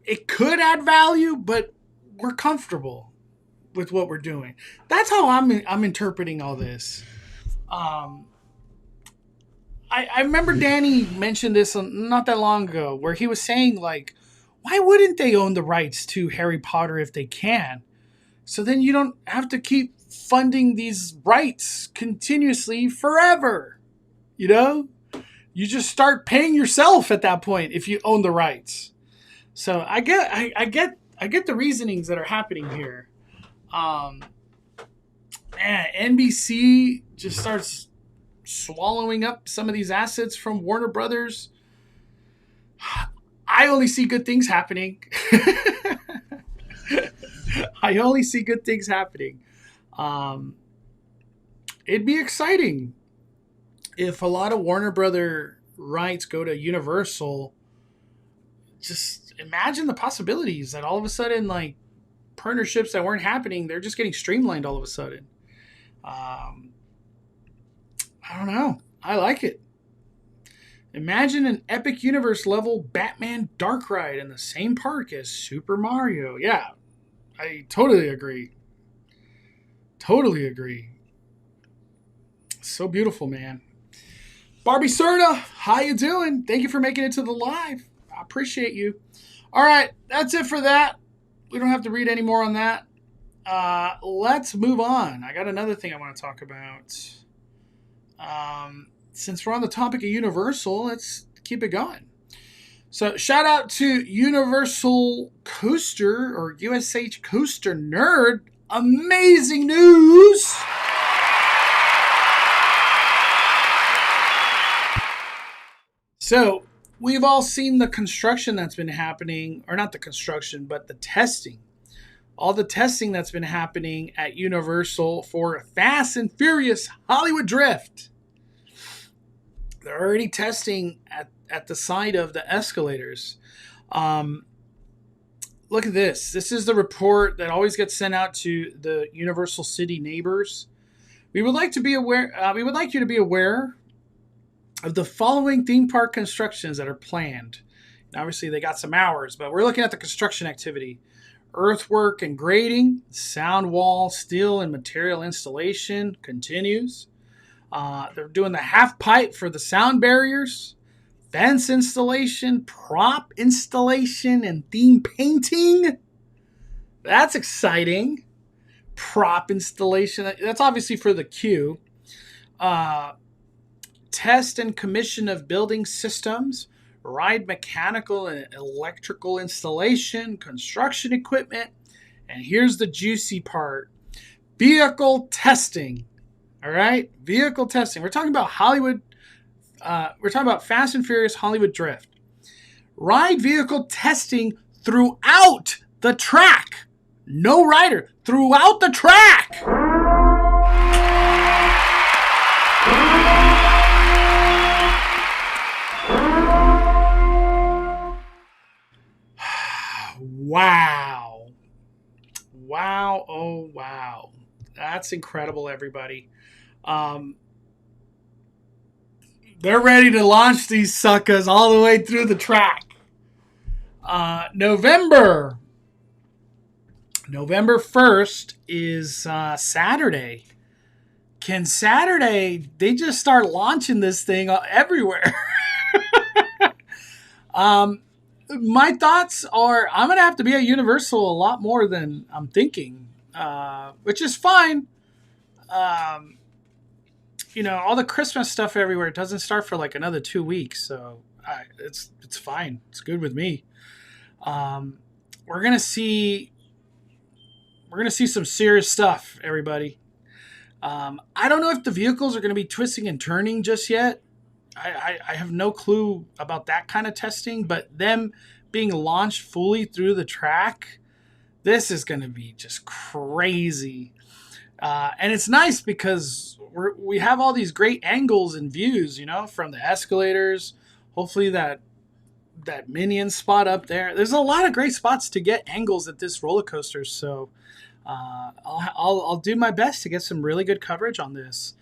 it could add value, but we're comfortable with what we're doing. That's how I'm interpreting all this. I remember Danny mentioned this not that long ago where he was saying like, why wouldn't they own the rights to Harry Potter if they can? So then you don't have to keep funding these rights continuously forever. You know, you just start paying yourself at that point if you own the rights. So I get the reasonings that are happening here. NBC just starts swallowing up some of these assets from Warner Brothers. I only see good things happening. I only see good things happening. It'd be exciting if a lot of Warner Brother rights go to Universal. Just imagine the possibilities that all of a sudden, like, partnerships that weren't happening, they're just getting streamlined all of a sudden. I don't know. I like it. Imagine an Epic Universe level Batman Dark Ride in the same park as Super Mario. Yeah, I totally agree. Totally agree. So beautiful, man. Barbie Serta, how you doing? Thank you for making it to the live. I appreciate you. All right, that's it for that. We don't have to read any more on that. Let's move on. I got another thing I want to talk about. Since we're on the topic of Universal, let's keep it going. So shout out to Universal Coaster or USH Coaster Nerd. Amazing news. So we've all seen the construction that's been happening, or not the construction, but the testing. All the testing that's been happening at Universal for Fast and Furious Hollywood Drift. They're already testing at the side of the escalators. Look at this. This is the report that always gets sent out to the Universal City neighbors. We would like you to be aware of the following theme park constructions that are planned. And obviously, they got some hours, but we're looking at the construction activity. Earthwork and grading, sound wall, steel and material installation continues. They're doing the half pipe for the sound barriers, fence installation, prop installation, and theme painting. That's exciting. Prop installation. That's obviously for the queue. Test and commission of building systems, ride mechanical and electrical installation, construction equipment, and here's the juicy part. Vehicle testing. All right? Vehicle testing. We're talking about Hollywood We're talking about Fast and Furious Hollywood Drift. Ride vehicle testing throughout the track. No rider. Throughout the track. Wow. Wow. Oh, wow. That's incredible, everybody. They're ready to launch these suckers all the way through the track. November 1st is Saturday. Can Saturday, they just start launching this thing everywhere. My thoughts are I'm going to have to be at Universal a lot more than I'm thinking, which is fine. All the Christmas stuff everywhere doesn't start for like another 2 weeks. So it's fine. It's good with me. We're going to see some serious stuff, everybody. I don't know if the vehicles are going to be twisting and turning just yet. I have no clue about that kind of testing, but them being launched fully through the track, this is going to be just crazy. And it's nice because we have all these great angles and views, from the escalators. Hopefully that minion spot up there. There's a lot of great spots to get angles at this roller coaster. So I'll do my best to get some really good coverage on this.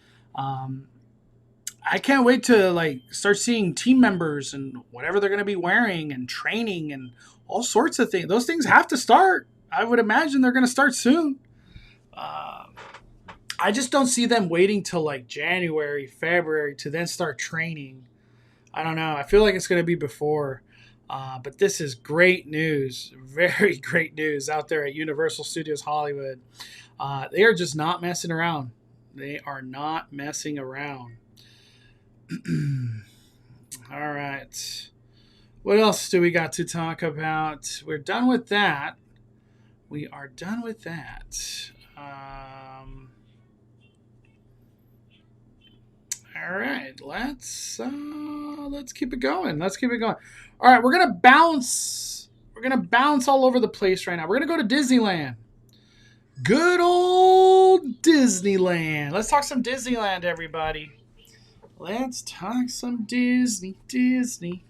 I can't wait to start seeing team members and whatever they're going to be wearing and training and all sorts of things. Those things have to start. I would imagine they're going to start soon. I just don't see them waiting till January, February to then start training. I don't know. I feel like it's going to be before. But this is great news. Very great news out there at Universal Studios Hollywood. They are just not messing around. They are not messing around. All right. What else do we got to talk about? We're done with that. We are done with that. All right, let's keep it going. All right, we're gonna bounce. We're gonna bounce all over the place right now. We're gonna go to Disneyland. Good old Disneyland. Let's talk some Disneyland, everybody. Let's talk some Disney.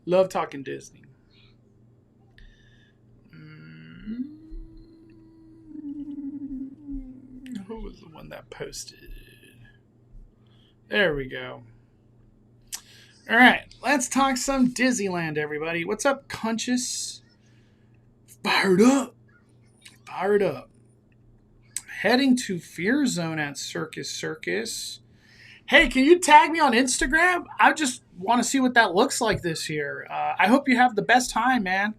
Love talking Disney. Who was the one that posted? There we go. All right, let's talk some Disneyland, everybody. What's up, Conscious? Fired up. Heading to Fear Zone at Circus. Hey, can you tag me on Instagram? I just want to see what that looks like this year. I hope you have the best time, man.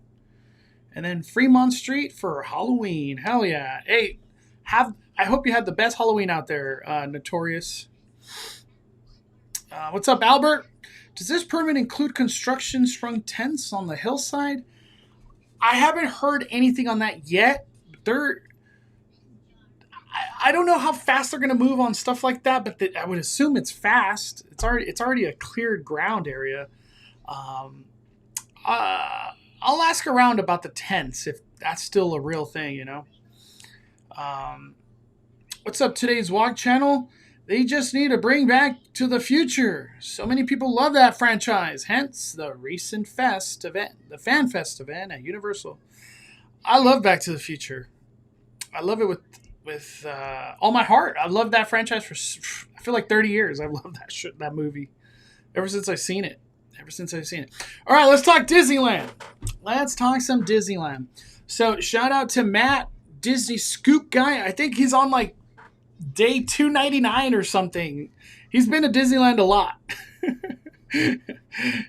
And then Fremont Street for Halloween. Hell yeah. Hey, I hope you have the best Halloween out there, Notorious. What's up, Albert? Does this permit include construction sprung tents on the hillside? I haven't heard anything on that yet. I don't know how fast they're going to move on stuff like that, but I would assume it's fast. It's already a cleared ground area. I'll ask around about the tents if that's still a real thing, What's up, today's Walk channel? They just need to bring Back to the Future. So many people love that franchise. Hence the recent fan fest event at Universal. I love Back to the Future. I love it with all my heart. I've loved that franchise for, I feel like 30 years. I've loved that movie ever since I've seen it. All right, let's talk Disneyland. Let's talk some Disneyland. So shout out to Matt, Disney Scoop guy. I think he's on day 299 or something. He's been to Disneyland a lot.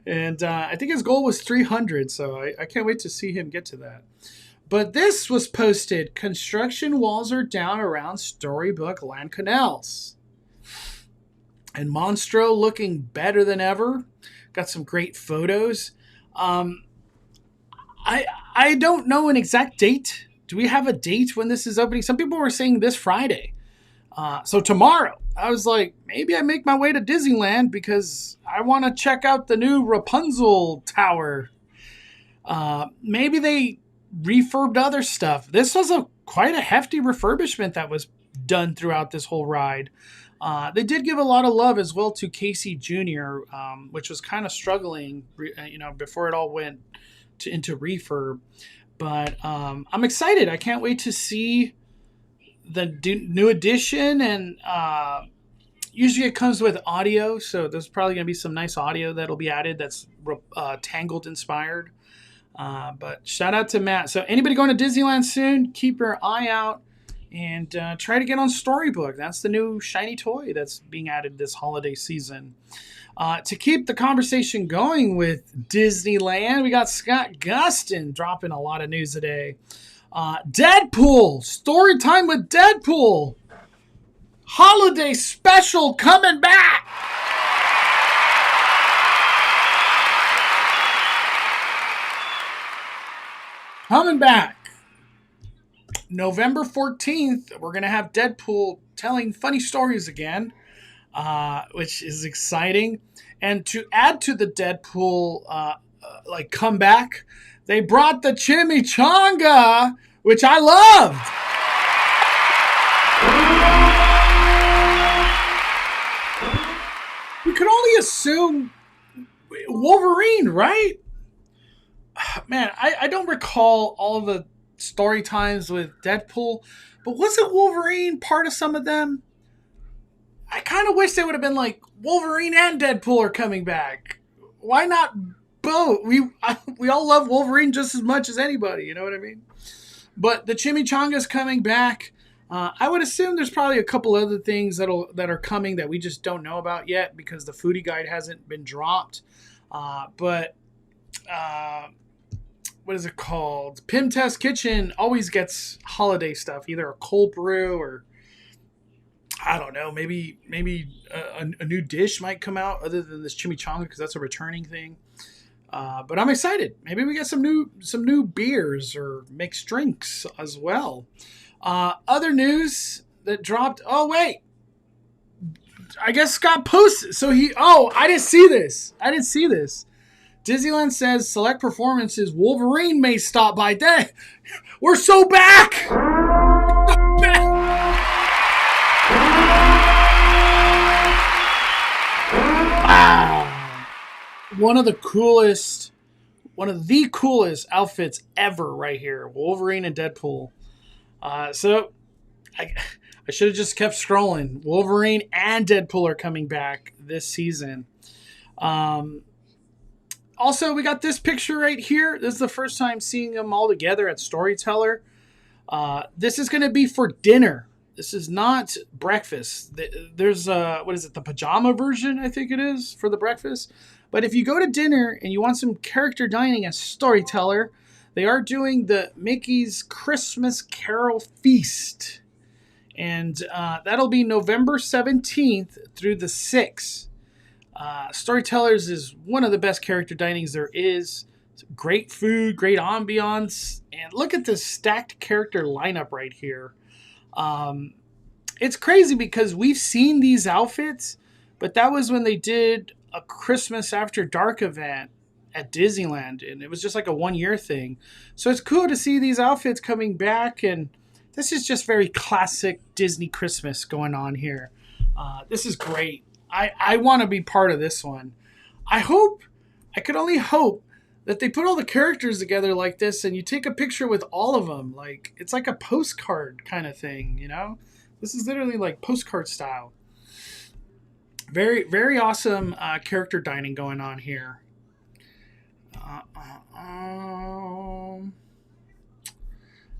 And I think his goal was 300, so I can't wait to see him get to that. But this was posted. Construction walls are down around Storybook Land Canals. And Monstro looking better than ever. Got some great photos. I don't know an exact date. Do we have a date when this is opening? Some people were saying this Friday. So tomorrow, I was like, maybe I make my way to Disneyland because I want to check out the new Rapunzel Tower. Maybe they refurbed other stuff. This was quite a hefty refurbishment that was done throughout this whole ride. They did give a lot of love as well to Casey Jr., which was kind of struggling, before it all went into refurb. But I'm excited. I can't wait to see the new edition, and usually it comes with audio, so there's probably going to be some nice audio that'll be added that's Tangled inspired. But shout out to Matt. So anybody going to Disneyland soon, keep your eye out and try to get on Storybook. That's the new shiny toy that's being added this holiday season. To keep the conversation going with Disneyland, we got Scott Gustin dropping a lot of news today. Deadpool, story time with Deadpool. Holiday special coming back. Coming back. November 14th, we're going to have Deadpool telling funny stories again, which is exciting. And to add to the Deadpool comeback, they brought the chimichanga, which I loved. You could only assume Wolverine, right? Man, I don't recall all the story times with Deadpool, but wasn't Wolverine part of some of them? I kind of wish they would have been like, Wolverine and Deadpool are coming back. Why not both? We all love Wolverine just as much as anybody, you know what I mean? But the chimichanga's coming back. I would assume there's probably a couple other things that are coming that we just don't know about yet because the foodie guide hasn't been dropped. But what is it called? Pim Test Kitchen always gets holiday stuff, either a cold brew or I don't know, maybe a new dish might come out other than this chimichanga because that's a returning thing. But I'm excited. Maybe we get some new beers or mixed drinks as well. Other news that dropped. Oh wait, I guess Scott posted. So I didn't see this. Disneyland says select performances Wolverine may stop by. We're so back. Wow. One of the coolest outfits ever right here. Wolverine and Deadpool. So I should have just kept scrolling. Wolverine and Deadpool are coming back this season. Also, we got this picture right here. This is the first time seeing them all together at Storyteller. This is going to be for dinner. This is not breakfast. There's the pajama version, I think it is, for the breakfast. But if you go to dinner and you want some character dining at Storyteller, they are doing the Mickey's Christmas Carol Feast. And that'll be November 17th through the 6th. Storytellers is one of the best character dinings there is. Great food, great ambiance. And look at this stacked character lineup right here. It's crazy because we've seen these outfits, but that was when they did a Christmas After Dark event at Disneyland, and it was just like a 1-year thing. So it's cool to see these outfits coming back, and this is just very classic Disney Christmas going on here. This is great. I want to be part of this one. I could only hope that they put all the characters together like this and you take a picture with all of them. Like, it's like a postcard kind of thing, you know? This is literally like postcard style. Very, very awesome character dining going on here.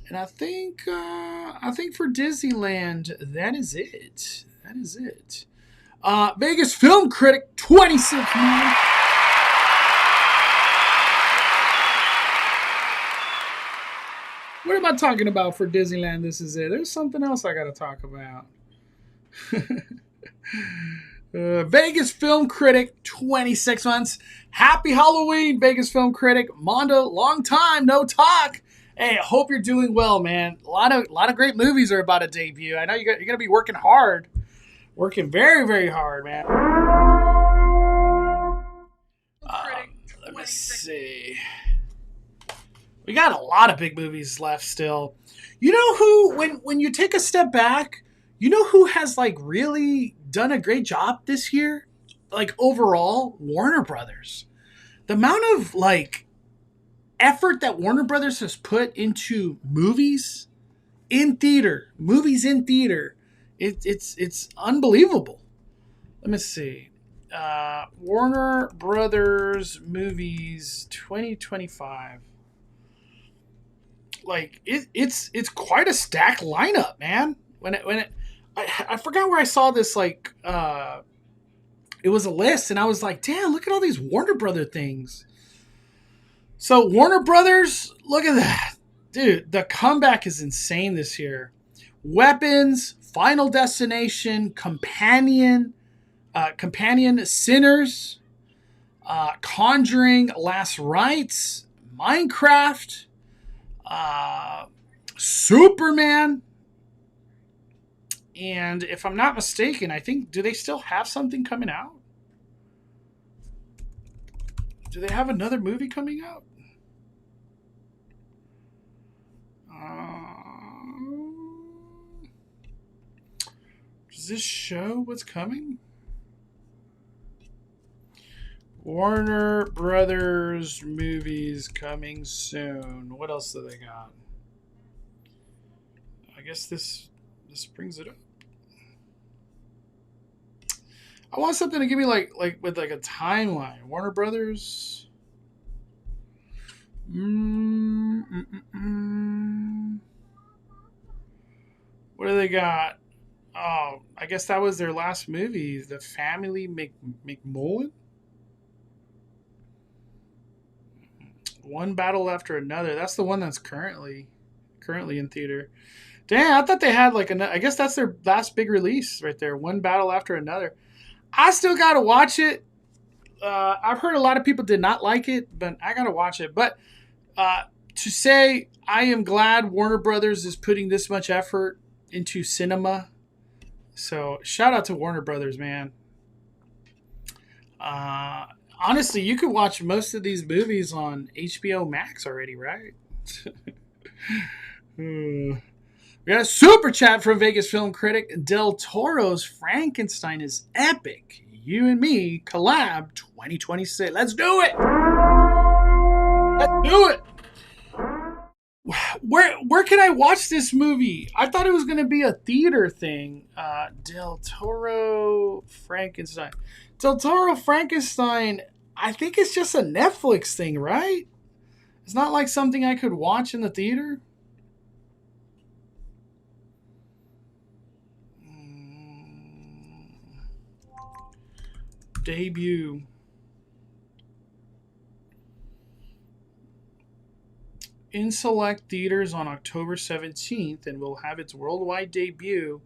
And I think for Disneyland, that is it. Vegas Film Critic 26 million. What am I talking about for Disneyland? This is it. There's something else I got to talk about. Vegas Film Critic 26 months. Happy Halloween, Vegas Film Critic. Mondo, long time no talk. Hey, I hope you're doing well, man. A lot of great movies are about to debut. I know you're gonna be working hard, working very, very hard, man. Let me see. We got a lot of big movies left still. You know who? When you take a step back, you know who has like really done a great job this year? Like overall, Warner Brothers. The amount of like effort that Warner Brothers has put into movies in theater, it's unbelievable. Let me see. Warner Brothers movies 2025. Like it's quite a stacked lineup, man. I forgot where I saw this. Like it was a list, and I was like, damn, look at all these Warner Brother things. So Warner Brothers, look at that, dude. The comeback is insane this year. Weapons, Final Destination, Companion, Sinners, Conjuring, Last Rites, Minecraft, Superman, and if I'm not mistaken, I think, do they still have something coming out? Do they have another movie coming out? Does this show what's coming? Warner Brothers movies coming soon. What else do they got? I guess this brings it up. I want something to give me like with like a timeline. Warner Brothers. What do they got? Oh, I guess that was their last movie, The Family McMullen. One Battle After Another. That's the one that's currently in theater. Damn, I thought they had like I guess that's their last big release right there. One Battle After Another. I still gotta watch it. I've heard a lot of people did not like it, but I gotta watch it. But to say I am glad Warner Brothers is putting this much effort into cinema. So shout out to Warner Brothers, man. Honestly, you could watch most of these movies on HBO Max already, right? We got a super chat from Vegas film critic Del Toro's Frankenstein is epic. You and me collab 2026. Let's do it. Let's do it. Where can I watch this movie? I thought it was going to be a theater thing. Del Toro Frankenstein. Del Toro Frankenstein, I think it's just a Netflix thing, right? It's not like something I could watch in the theater. Debut. In select theaters on October 17th and will have its worldwide debut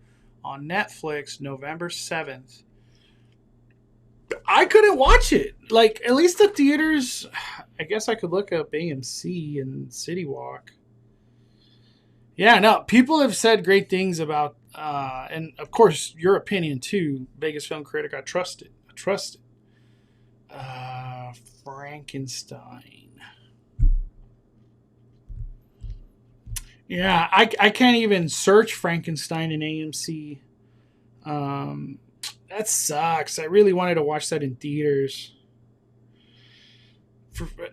on Netflix November 7th. I couldn't watch it. Like, at least the theaters, I guess I could look up AMC and City Walk. Yeah, no, people have said great things about, and of course, your opinion too, Vegas film critic. I trust it. Frankenstein. Yeah, I can't even search Frankenstein in AMC. That sucks. I really wanted to watch that in theaters.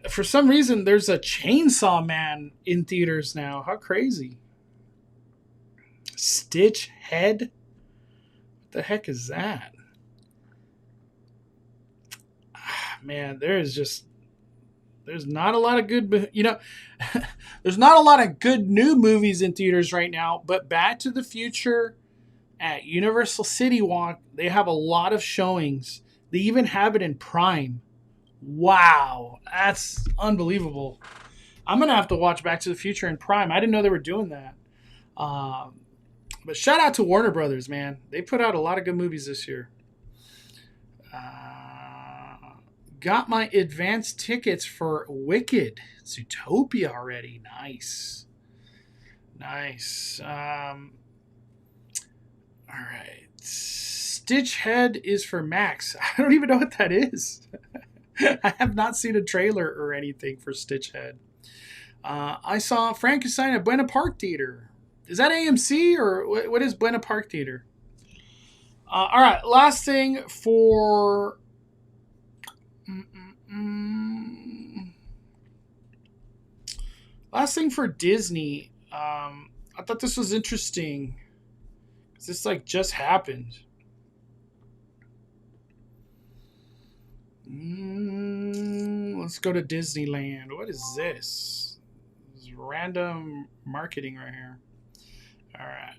For some reason, there's a Chainsaw Man in theaters now. How crazy. Stitch Head? What the heck is that? Man, there's not a lot of good, there's not a lot of good new movies in theaters right now, but Back to the Future at Universal City Walk, they have a lot of showings. They even have it in Prime. Wow, that's unbelievable. I'm going to have to watch Back to the Future in Prime. I didn't know they were doing that. But shout out to Warner Brothers, man. They put out a lot of good movies this year. Got my advanced tickets for Wicked Zootopia already. Nice. Nice. All right. Stitch Head is for Max. I don't even know what that is. I have not seen a trailer or anything for Stitch Head. I saw Frankenstein at Buena Park Theater. Is that AMC or what is Buena Park Theater? All right. Last thing for... Last thing for Disney. I thought this was interesting. This like just happened. Let's go to Disneyland. What is this? This is random marketing right here. All right.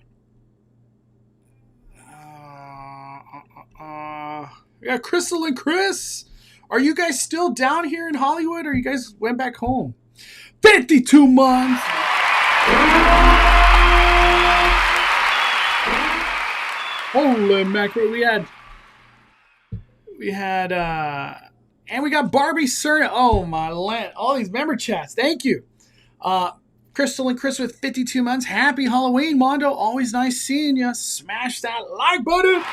We got Crystal and Chris. Are you guys still down here in Hollywood, or you guys went back home? 52 months. Holy mackerel. We had and we got Barbie Cerna. Oh my land. All these member chats. Thank you. Crystal and Chris with 52 months. Happy Halloween, Mondo. Always nice seeing you. Smash that like button.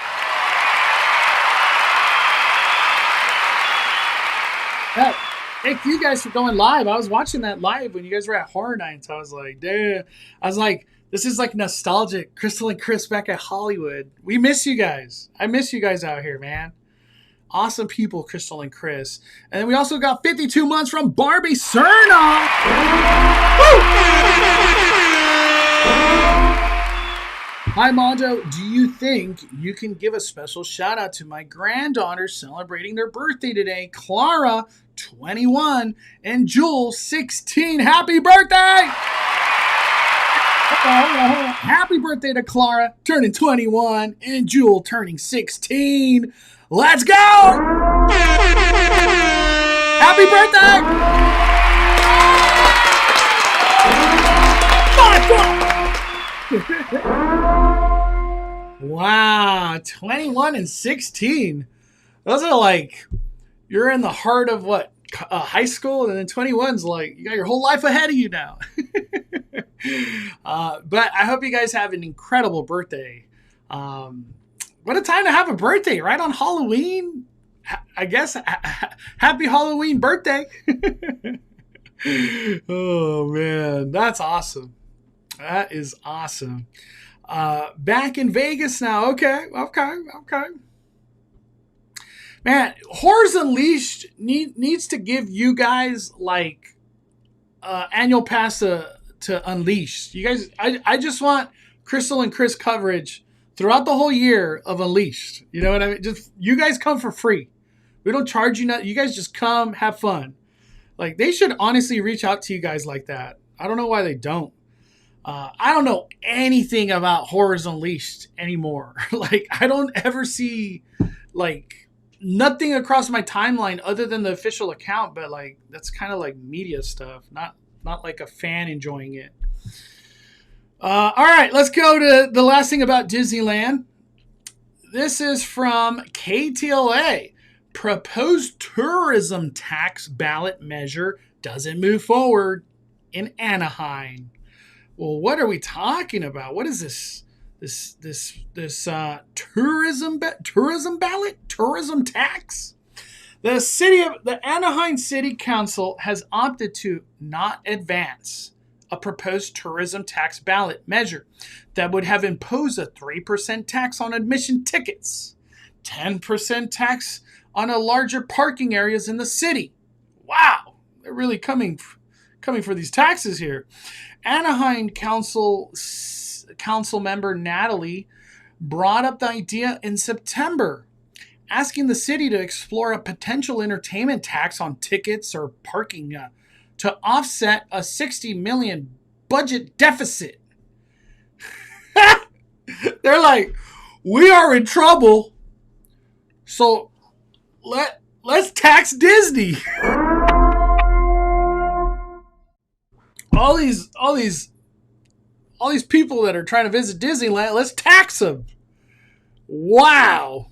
Thank you guys for going live. I was watching that live when you guys were at Horror Nights. I was like, damn. I was like, this is like nostalgic. Crystal and Chris back at Hollywood. We miss you guys. I miss you guys out here, man. Awesome people, Crystal and Chris. And then we also got 52 months from Barbie Cerna. Hi, Mondo. Do you think you can give a special shout out to my granddaughters celebrating their birthday today? Clara, 21, and Jewel, 16. Happy birthday! Happy birthday to Clara, turning 21, and Jewel turning 16. Let's go! Happy birthday! Wow, 21 and 16. Those are like, you're in the heart of what? High school, and then 21's like, you got your whole life ahead of you now. But I hope you guys have an incredible birthday. What a time to have a birthday, right on Halloween. I guess happy Halloween birthday. Oh man, that's awesome. That is awesome. Back in Vegas now. Okay. Man, Horrors Unleashed needs to give you guys like annual pass to Unleashed. You guys, I just want Crystal and Chris coverage throughout the whole year of Unleashed. You know what I mean? Just you guys come for free. We don't charge you nothing. You guys just come, have fun. Like, they should honestly reach out to you guys like that. I don't know why they don't. I don't know anything about Horrors Unleashed anymore. Like, I don't ever see like nothing across my timeline other than the official account, but like that's kind of like media stuff, not like a fan enjoying it. All right, let's go to the last thing about Disneyland. This is from KTLA. Proposed tourism tax ballot measure doesn't move forward in Anaheim. Well, what are we talking about? What is this? This tourism ballot? Tourism tax? The Anaheim City Council has opted to not advance a proposed tourism tax ballot measure that would have imposed a 3% tax on admission tickets, 10% tax on a larger parking areas in the city. Wow, they're really coming for these taxes here. Anaheim Council member Natalie brought up the idea in September, asking the city to explore a potential entertainment tax on tickets or parking to offset a $60 million budget deficit. They're like, we are in trouble, so let's tax Disney. All these people that are trying to visit Disneyland, let's tax them. Wow.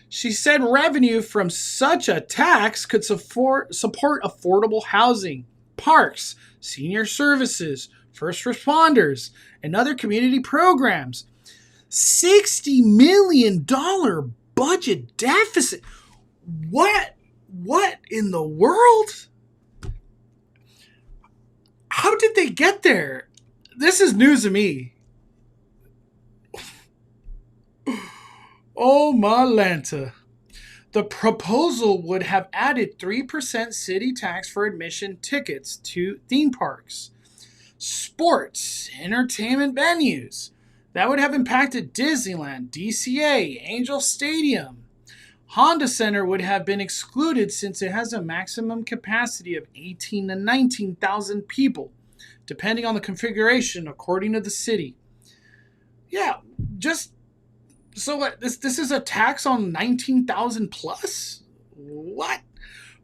She said revenue from such a tax could support affordable housing, parks, senior services, first responders, and other community programs. $60 million budget deficit. What in the world? How did they get there? This is news to me. Oh my Lanta. The proposal would have added 3% city tax for admission tickets to theme parks, sports, entertainment venues. That would have impacted Disneyland, DCA, Angel Stadium. Honda Center would have been excluded since it has a maximum capacity of 18 to 19,000 people, depending on the configuration, according to the city. Yeah, just so what? This is a tax on 19,000 plus? What?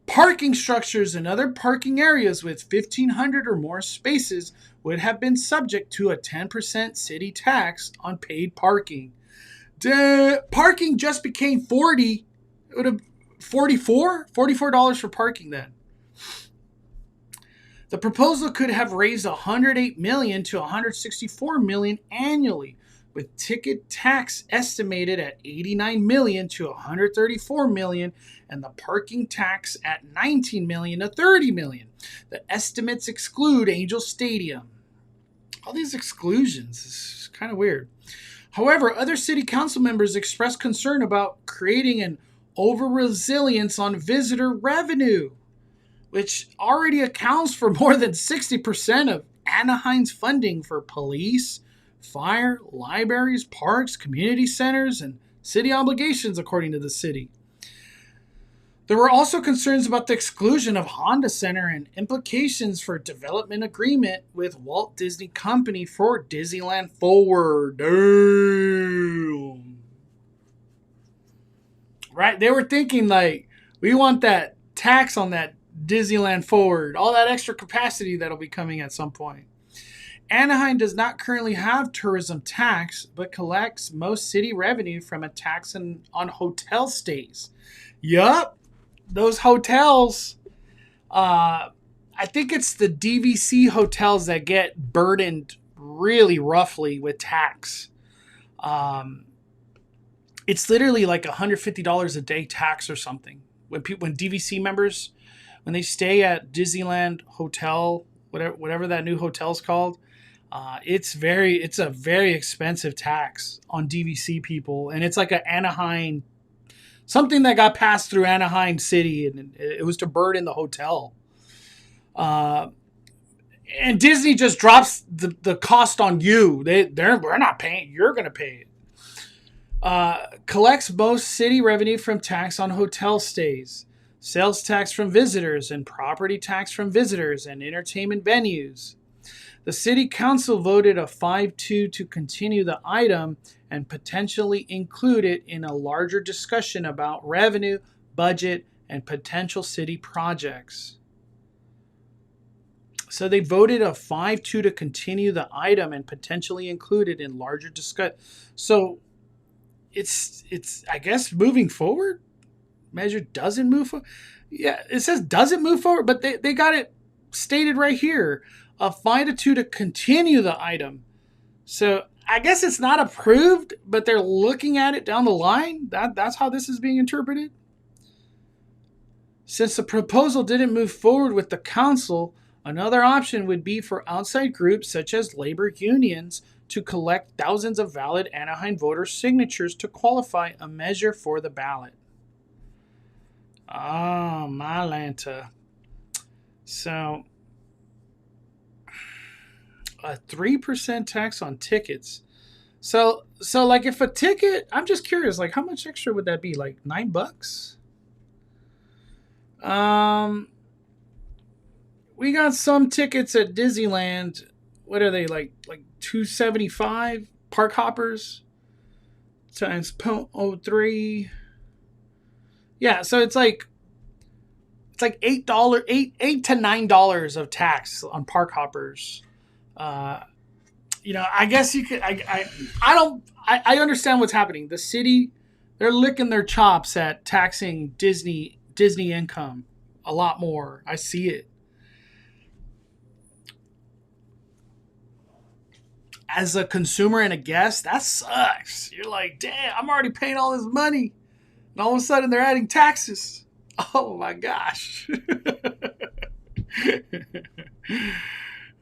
Parking structures and other parking areas with 1,500 or more spaces would have been subject to a 10% city tax on paid parking. Parking just became 40. It would have $44 for parking then. The proposal could have raised $108 million to $164 million annually, with ticket tax estimated at $89 million to $134 million and the parking tax at $19 million to $30 million. The estimates exclude Angel Stadium. All these exclusions is kind of weird. However, other city council members expressed concern about creating an over-resilience on visitor revenue, which already accounts for more than 60% of Anaheim's funding for police, fire, libraries, parks, community centers, and city obligations, according to the city. There were also concerns about the exclusion of Honda Center and implications for development agreement with Walt Disney Company for Disneyland Forward. Damn. Right? They were thinking like, we want that tax on that Disneyland Forward, all that extra capacity that'll be coming at some point. Anaheim does not currently have tourism tax, but collects most city revenue from a tax on hotel stays. Yup, those hotels. I think it's the DVC hotels that get burdened really roughly with tax. It's literally like $150 a day tax or something. When DVC members, when they stay at Disneyland Hotel, whatever that new hotel's called, it's a very expensive tax on DVC people, and it's like an Anaheim, something that got passed through Anaheim City, and it was to burden the hotel. And Disney just drops the cost on you. We're not paying. You're going to pay it. Collects most city revenue from tax on hotel stays, sales tax from visitors, and property tax from visitors and entertainment venues. The city council voted a 5-2 to continue the item and potentially include it in a larger discussion about revenue, budget, and potential city projects. So they voted a 5-2 to continue the item and potentially include it in larger discussion. So it's I guess moving forward. Measure doesn't move forward. Yeah, it says doesn't move forward, but they got it stated right here. A 5-2 to continue the item. So I guess it's not approved, but they're looking at it down the line. That's how this is being interpreted. Since the proposal didn't move forward with the council, another option would be for outside groups such as labor unions to collect thousands of valid Anaheim voter signatures to qualify a measure for the ballot. Oh, my Lanta. So a 3% tax on tickets. So like if a ticket, I'm just curious, like how much extra would that be? Like $9? We got some tickets at Disneyland. What are they like $275 park hoppers times 0.03? Yeah, so it's like $8 $8 to $9 of tax on park hoppers. I guess you could. I understand what's happening. The city, they're licking their chops at taxing Disney income a lot more. I see it. as a consumer and a guest, that sucks. You're like, damn, I'm already paying all this money. And all of a sudden they're adding taxes. Oh my gosh.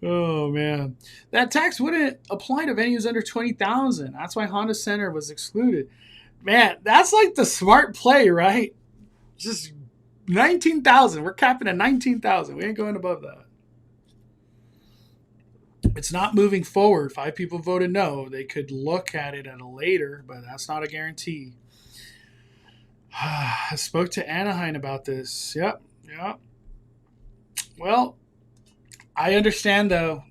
Oh man. That tax wouldn't apply to venues under 20,000. That's why Honda Center was excluded. Man, that's like the smart play, right? Just 19,000. We're capping at 19,000. We ain't going above that. It's not moving forward. 5 people voted no. They could look at it at a later, but that's not a guarantee. I spoke to Anaheim about this. Yep. Well, I understand though.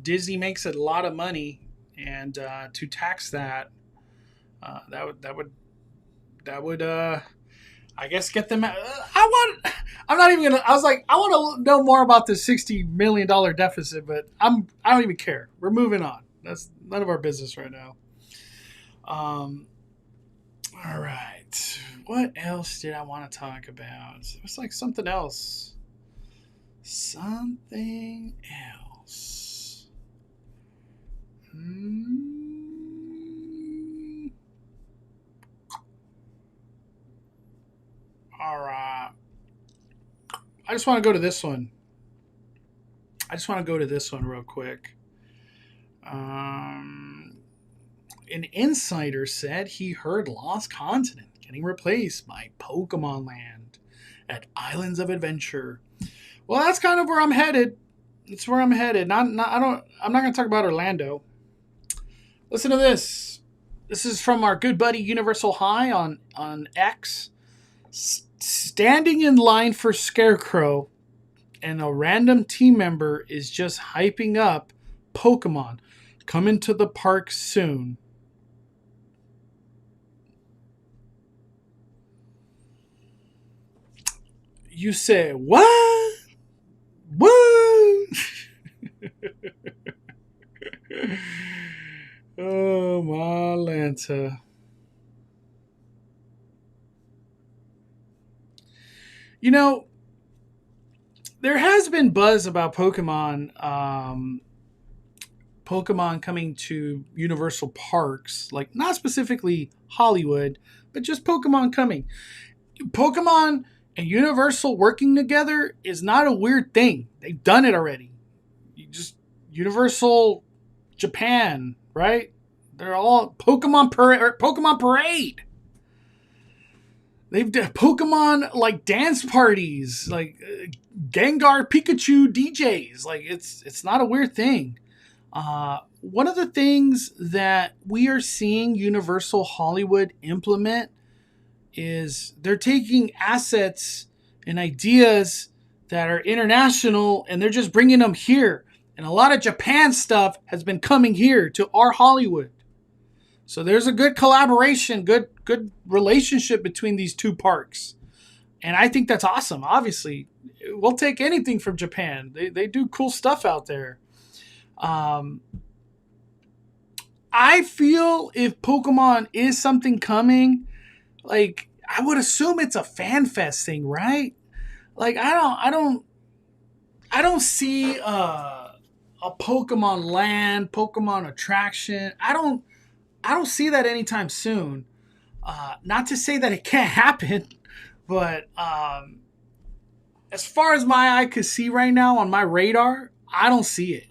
Disney makes a lot of money, and to tax that, that would I guess get them. I want to know more about this $60 million deficit, but I don't even care. We're moving on. That's none of our business right now. All right. What else did I want to talk about? It was like something else. Something else. All right. I just want to go to this one. Real quick. An insider said he heard Lost Continent getting replaced by Pokemon Land at Islands of Adventure. Well, that's kind of where I'm headed. It's where I'm headed. I'm not going to talk about Orlando. Listen to this. This is from our good buddy Universal High on X. Standing in line for Scarecrow, and a random team member is just hyping up Pokemon coming to the park soon. You say, what? What? Oh, my Lanta. You know, there has been buzz about Pokemon coming to Universal Parks, like not specifically Hollywood, but just Pokemon coming. Pokemon and Universal working together is not a weird thing. They've done it already. Universal Japan, right? They're all Pokemon Parade. They've done Pokemon like dance parties, like Gengar Pikachu DJs. Like it's not a weird thing. One of the things that we are seeing Universal Hollywood implement is they're taking assets and ideas that are international and they're just bringing them here. And a lot of Japan stuff has been coming here to our Hollywood. So there's a good collaboration, good relationship between these two parks. And I think that's awesome. Obviously, we'll take anything from Japan. They do cool stuff out there. I feel if Pokemon is something coming, like I would assume it's a fan fest thing, right? Like I don't see a Pokemon land, Pokemon attraction. I don't see that anytime soon. Not to say that it can't happen, but as far as my eye could see right now on my radar, I don't see it.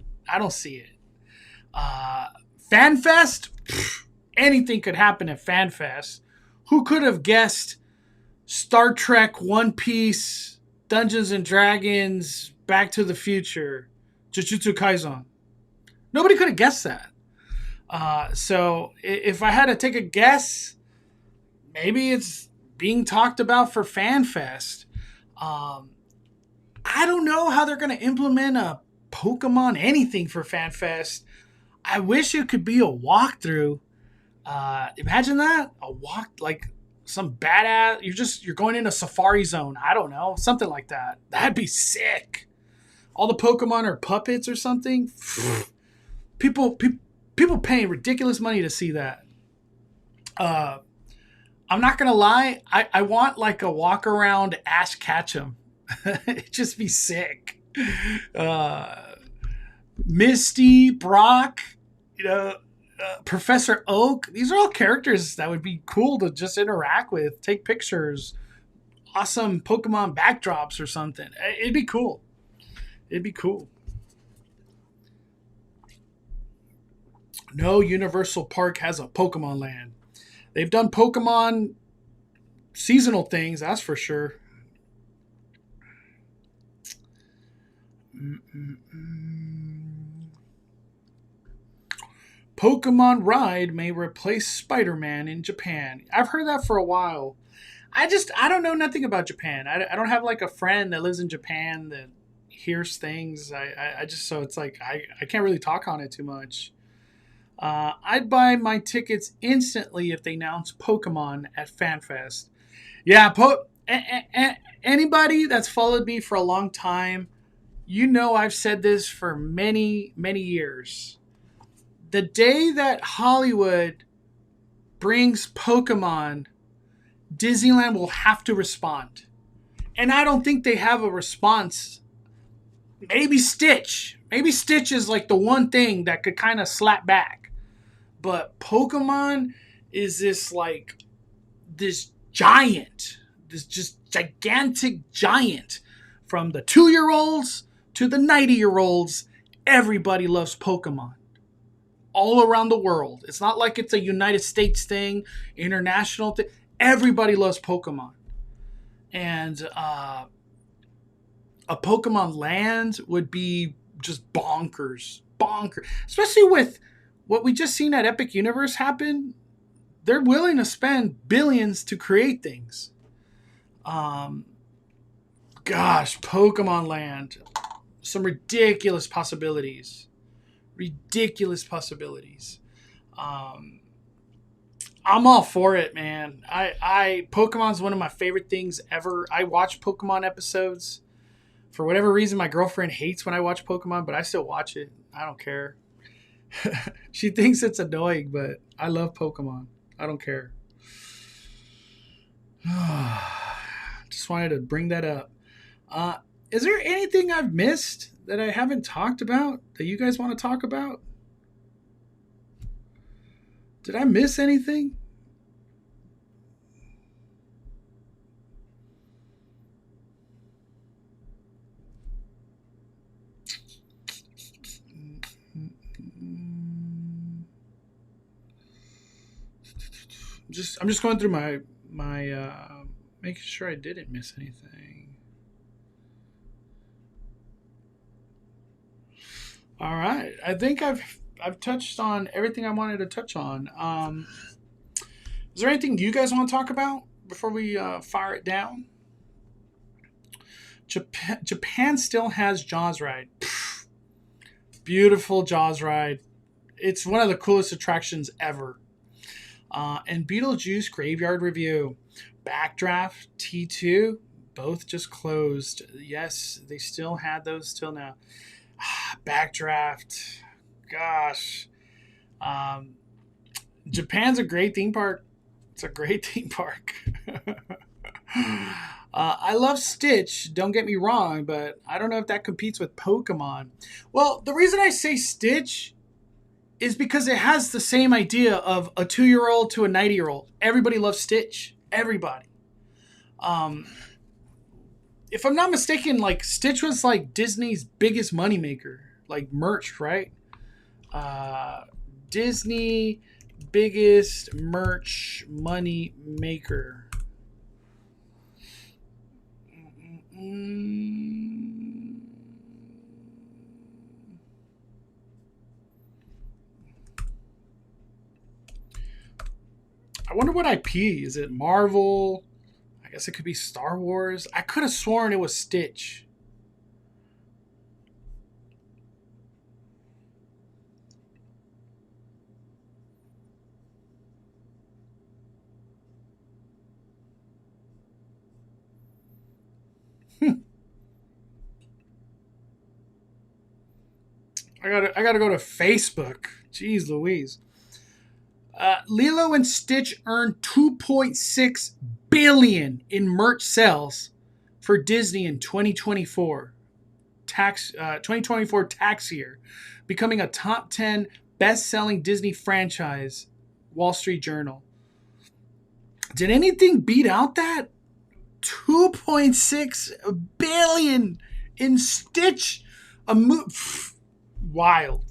FanFest, anything could happen at FanFest. Who could have guessed Star Trek, One Piece, Dungeons and Dragons, Back to the Future, Jujutsu Kaisen? Nobody could have guessed that. So if I had to take a guess, maybe it's being talked about for FanFest. I don't know how they're going to implement a Pokemon anything for FanFest. I wish it could be a walkthrough. Imagine that, a walk like some badass. You're going in a safari zone. I don't know, something like that. That'd be sick. All the Pokemon are puppets or something. People paying ridiculous money to see that. I'm not gonna lie. I want like a walk around Ash Ketchum. It'd just be sick. Misty, Brock, You know, Professor Oak. These are all characters that would be cool to just interact with, take pictures, awesome Pokemon backdrops or something. It'd be cool. It'd be cool. No Universal Park has a Pokemon land. They've done Pokemon seasonal things, that's for sure. Pokemon Ride may replace Spider-Man in Japan. I've heard that for a while. I don't know nothing about Japan. I don't have like a friend that lives in Japan that hears things. I just, so it's like I can't really talk on it too much. I'd buy my tickets instantly if they announce Pokemon at FanFest. Yeah, anybody that's followed me for a long time, you know I've said this for many, many years. The day that Hollywood brings Pokemon, Disneyland will have to respond. And I don't think they have a response. Maybe Stitch. Maybe Stitch is like the one thing that could kind of slap back. But Pokemon is this giant, this just gigantic giant. From the 2-year-olds to the 90-year-olds, everybody loves Pokemon. All around the world. It's not like it's a United States thing, international thing. Everybody loves Pokemon. And a Pokemon land would be just bonkers. Bonkers. Especially with what we just seen at Epic Universe happen. They're willing to spend billions to create things. Gosh, Pokemon Land. Some ridiculous possibilities. Ridiculous possibilities. I'm all for it, man. Pokemon's one of my favorite things ever. I watch Pokemon episodes. For whatever reason, my girlfriend hates when I watch Pokemon, but I still watch it. I don't care. She thinks it's annoying, but I love Pokemon. I don't care. Just wanted to bring that up. Is there anything I've missed that I haven't talked about that you guys want to talk about? Did I miss anything? I'm just going through my making sure I didn't miss anything. All right, I think I've touched on everything I wanted to touch on. Is there anything you guys want to talk about before we fire it down? Japan still has Jaws Ride. Beautiful Jaws Ride. It's one of the coolest attractions ever. And Beetlejuice Graveyard Review. Backdraft, T2, both just closed. Yes, they still had those till now. Backdraft. Gosh. Japan's a great theme park. It's a great theme park. I love Stitch, don't get me wrong, but I don't know if that competes with Pokemon. Well, the reason I say Stitch is because it has the same idea of a 2-year-old to a 90-year-old. Everybody loves Stitch. Everybody. If I'm not mistaken, like Stitch was like Disney's biggest moneymaker, like merch, right? Disney biggest merch money maker. I wonder what IP. Is it Marvel? I guess it could be Star Wars. I could have sworn it was Stitch. I gotta go to Facebook. Jeez Louise. Lilo and Stitch earned $2.6 billion in merch sales for Disney in 2024 tax year, becoming a top 10 best-selling Disney franchise, Wall Street Journal. Did anything beat out that? 2.6 billion in Stitch. Wild.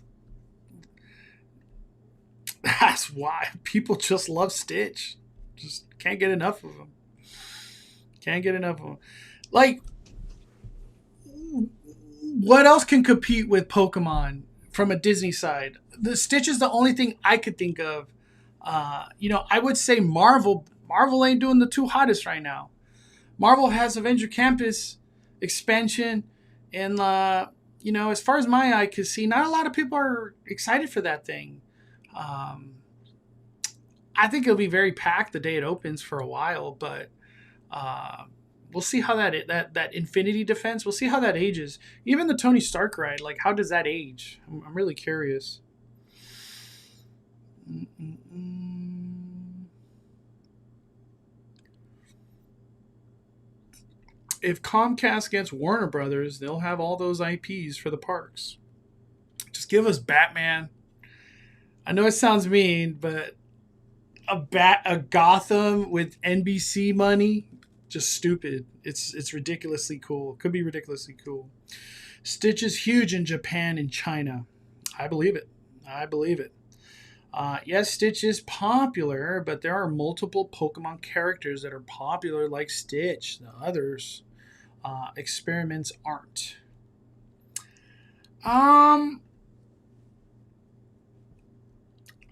That's why people just love Stitch. Just can't get enough of them. Can't get enough of them. Like, what else can compete with Pokemon from a Disney side? The Stitch is the only thing I could think of. I would say Marvel. Marvel ain't doing the two hottest right now. Marvel has Avenger Campus expansion, and as far as my eye can see, not a lot of people are excited for that thing. I think it'll be very packed the day it opens for a while, but we'll see how that Infinity Defense. We'll see how that ages. Even the Tony Stark ride, like how does that age? I'm really curious. If Comcast gets Warner Brothers, they'll have all those IPs for the parks. Just give us Batman. I know it sounds mean, but a Gotham with NBC money, just stupid. It's ridiculously cool. Could be ridiculously cool. Stitch is huge in Japan and China. I believe it. Yes, Stitch is popular, but there are multiple Pokemon characters that are popular like Stitch. The others experiments aren't.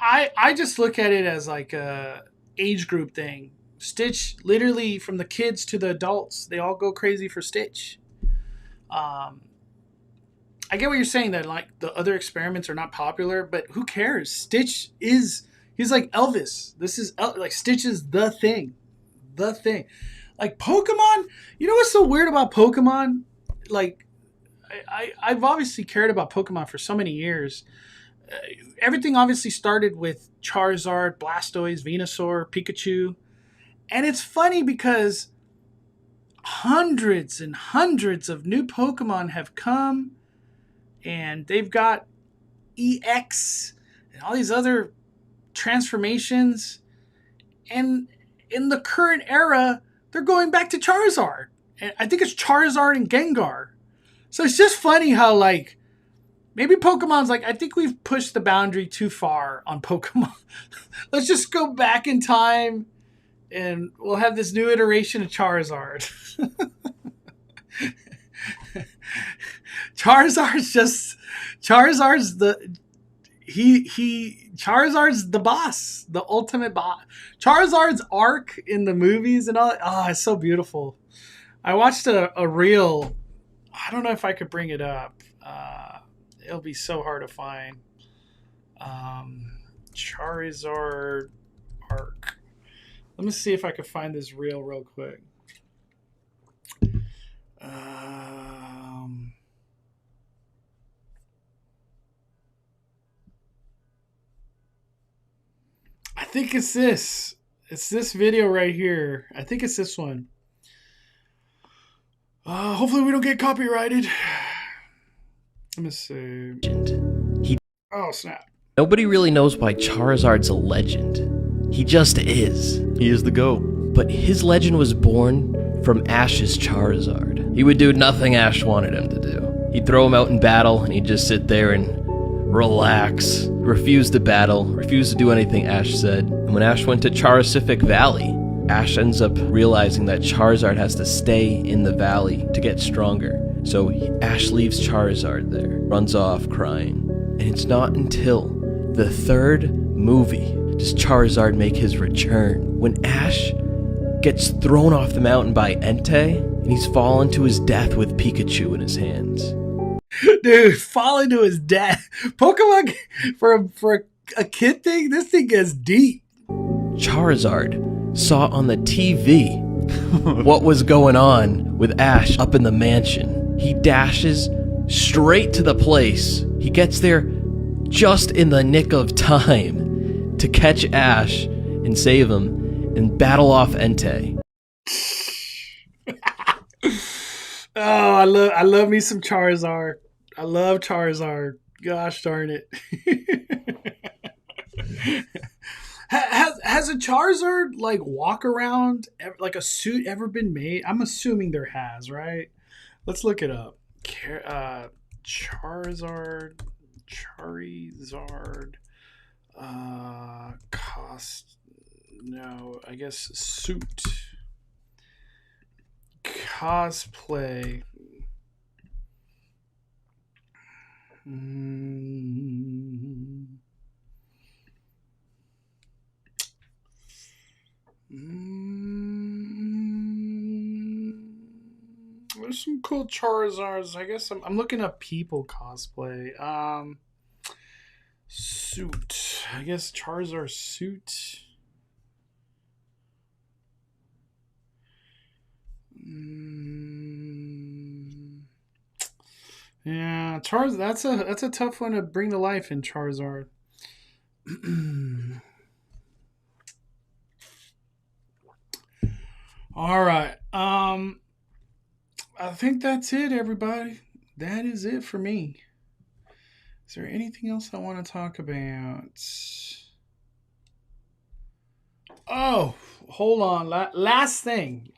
I just look at it as like a age group thing. Stitch, literally from the kids to the adults, they all go crazy for Stitch. I get what you're saying, that like the other experiments are not popular, but who cares? Stitch he's like Elvis. Like Stitch is the thing. Like Pokemon, you know what's so weird about Pokemon? Like I've obviously cared about Pokemon for so many years. Everything obviously started with Charizard, Blastoise, Venusaur, Pikachu. And it's funny because hundreds and hundreds of new Pokemon have come, and they've got EX and all these other transformations. And in the current era, they're going back to Charizard. And I think it's Charizard and Gengar. So it's just funny how, like, maybe Pokemon's like, I think we've pushed the boundary too far on Pokemon. Let's just go back in time and we'll have this new iteration of Charizard. Charizard's the boss, the ultimate boss. Charizard's arc in the movies and all, it's so beautiful. I watched a reel. I don't know if I could bring it up. It'll be so hard to find. Charizard arc. Let me see if I can find this reel real quick. I think it's this. It's this video right here. I think it's this one. Hopefully we don't get copyrighted. Let me see. Oh, snap. Nobody really knows why Charizard's a legend. He just is. He is the GOAT. But his legend was born from Ash's Charizard. He would do nothing Ash wanted him to do. He'd throw him out in battle, and he'd just sit there and relax, refuse to battle, refuse to do anything Ash said. And when Ash went to Charisific Valley, Ash ends up realizing that Charizard has to stay in the valley to get stronger. So Ash leaves Charizard there, runs off crying. And it's not until the third movie does Charizard make his return, when Ash gets thrown off the mountain by Entei, and he's fallen to his death with Pikachu in his hands. Dude, falling to his death. Pokemon, for a kid thing, this thing gets deep. Charizard saw on the TV what was going on with Ash up in the mansion. He dashes straight to the place. He gets there just in the nick of time to catch Ash and save him and battle off Entei. Oh, I love me some Charizard. I love Charizard. Gosh darn it. Has a Charizard like walk around like a suit ever been made? I'm assuming there has, right? Let's look it up. Charizard, Charizard, cost. No, I guess suit cosplay. There's some cool Charizards. I guess I'm looking up people cosplay. Suit. I guess Charizard suit. Yeah, Charizard. That's a tough one to bring to life in Charizard. All right. I think that's it, everybody. That is it for me. Is there anything else I want to talk about? Oh, hold on. Last thing.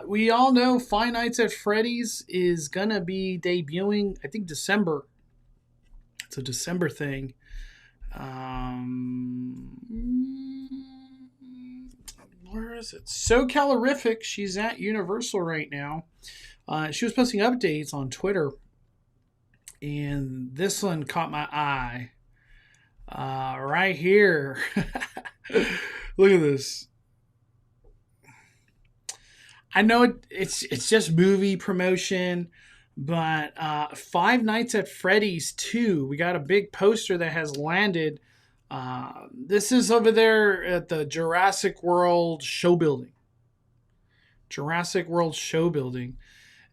We all know Five Nights at Freddy's is gonna be debuting. I think December. It's a December thing. Where is it? So Calorific. She's at Universal right now. She was posting updates on Twitter, and this one caught my eye. Right here. Look at this. I know it's just movie promotion, but Five Nights at Freddy's 2. We got a big poster that has landed. This is over there at the Jurassic World show building.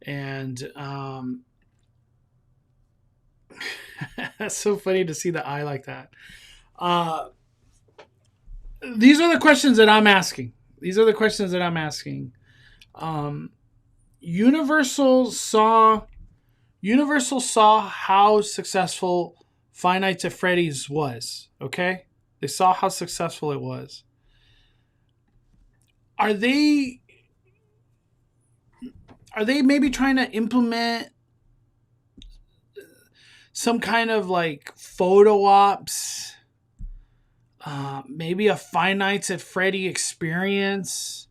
And that's so funny to see the eye like that. These are the questions that I'm asking. Universal saw how successful Five Nights at Freddy's was. Okay, they saw how successful it was. Are they maybe trying to implement some kind of like photo ops? Maybe a Five Nights at Freddy experience.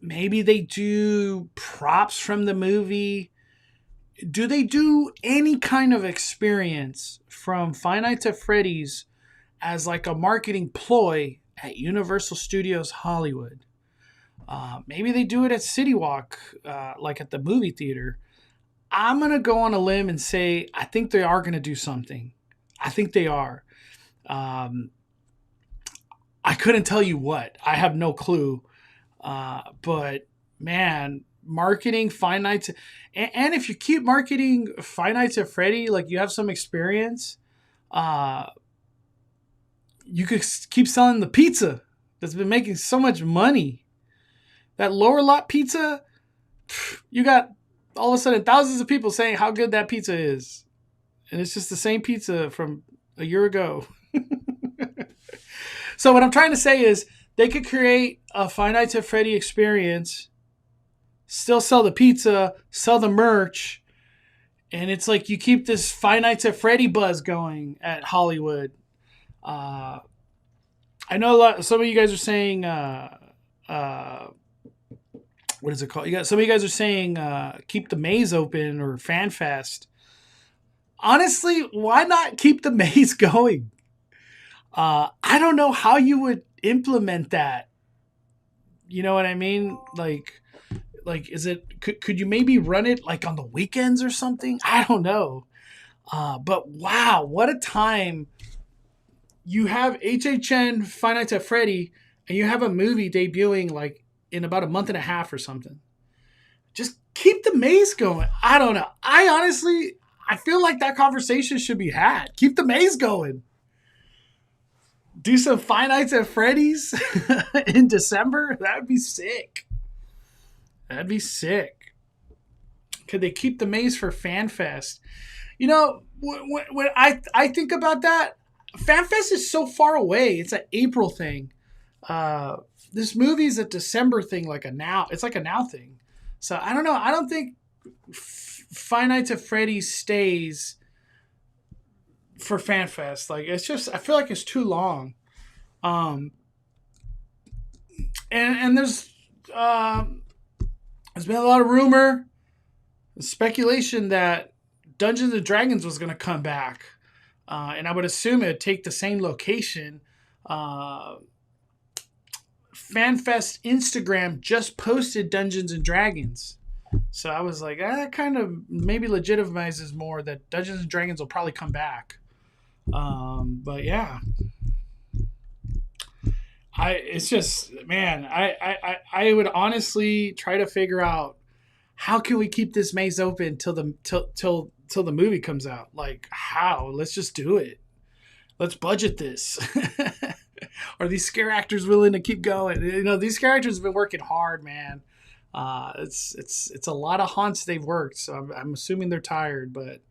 Maybe they do props from the movie. Do they do any kind of experience from Five Nights at Freddy's as like a marketing ploy at Universal Studios Hollywood? Maybe they do it at City Walk, like at the movie theater. I'm going to go on a limb and say I think they are going to do something. I think they are. I couldn't tell you what. I have no clue. But man, marketing Five Nights, and if you keep marketing Five Nights at Freddy, like you have some experience, you could keep selling the pizza that's been making so much money. That lower lot pizza, you got all of a sudden thousands of people saying how good that pizza is, and it's just the same pizza from a year ago. So what I'm trying to say is they could create a Five Nights at Freddy experience, still sell the pizza, sell the merch, and it's like you keep this Five Nights at Freddy buzz going at Hollywood. I know some of you guys are saying, what is it called? Some of you guys are saying keep the maze open or FanFest. Honestly, why not keep the maze going? I don't know how you would implement that. You know what I mean? Like is it could you maybe run it like on the weekends or something? I don't know. But wow, what a time. You have HHN Five Nights at Freddy and you have a movie debuting like in about a month and a half or something. Just keep the maze going. I don't know. I feel like that conversation should be had. Keep the maze going. Do some Five Nights at Freddy's in December. That'd be sick. Could they keep the maze for FanFest? You know, when I think about that, FanFest is so far away. It's an April thing. Uh, this movie's a December thing, like a now. It's like a now thing. So I don't know. I don't think Five Nights at Freddy's stays for FanFest. Like it's just, I feel like it's too long. Um, and there's been a lot of rumor, speculation that Dungeons and Dragons was going to come back, and I would assume it would take the same location. FanFest Instagram just posted Dungeons and Dragons, so I was like, that kind of maybe legitimizes more that Dungeons and Dragons will probably come back. But yeah, it's just, man, I would honestly try to figure out how can we keep this maze open till the movie comes out. Like how? Let's just do it. Let's budget this. Are these scare actors willing to keep going? You know, these scare actors have been working hard, man. It's a lot of haunts they've worked, so I'm assuming they're tired, but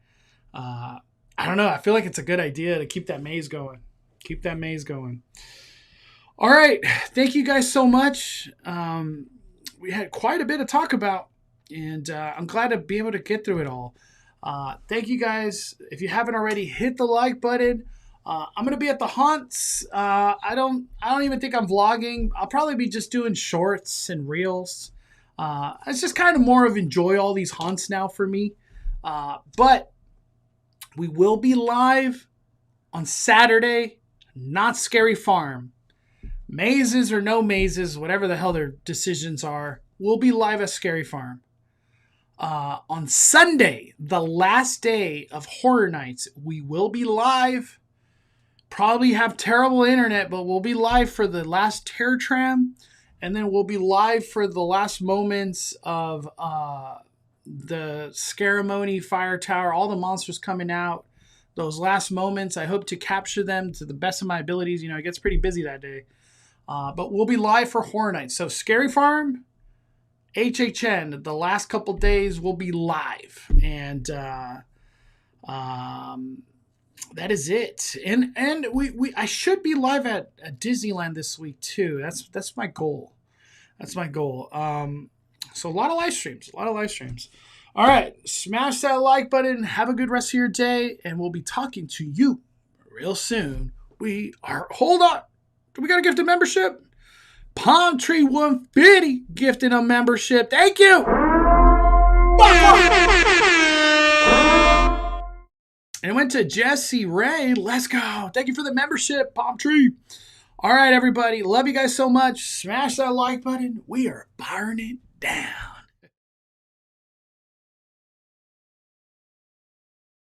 I don't know. I feel like it's a good idea to keep that maze going. Keep that maze going. All right. Thank you guys so much. We had quite a bit to talk about, and I'm glad to be able to get through it all. Thank you guys. If you haven't already, hit the like button. I'm gonna be at the haunts. I don't even think I'm vlogging. I'll probably be just doing shorts and reels. It's just kind of more of enjoy all these haunts now for me. But we will be live on Saturday. Not Scary Farm. Mazes or no mazes, whatever the hell their decisions are, we'll be live at Scary Farm. On Sunday, the last day of Horror Nights, we will be live. Probably have terrible internet, but we'll be live for the last Terror Tram, and then we'll be live for the last moments of the Scaramony Fire Tower, all the monsters coming out. Those last moments, I hope to capture them to the best of my abilities. You know, it gets pretty busy that day. But we'll be live for Horror Nights. So Scary Farm, HHN, the last couple days we'll be live. And that is it. And I should be live at Disneyland this week too. That's my goal. That's my goal. So a lot of live streams. All right. Smash that like button. Have a good rest of your day. And we'll be talking to you real soon. Hold on. Do we got to gift a membership? Palm Tree 150 gifting a membership. Thank you. And it went to Jesse Ray. Let's go. Thank you for the membership, Palm Tree. All right, everybody. Love you guys so much. Smash that like button. We are burning down.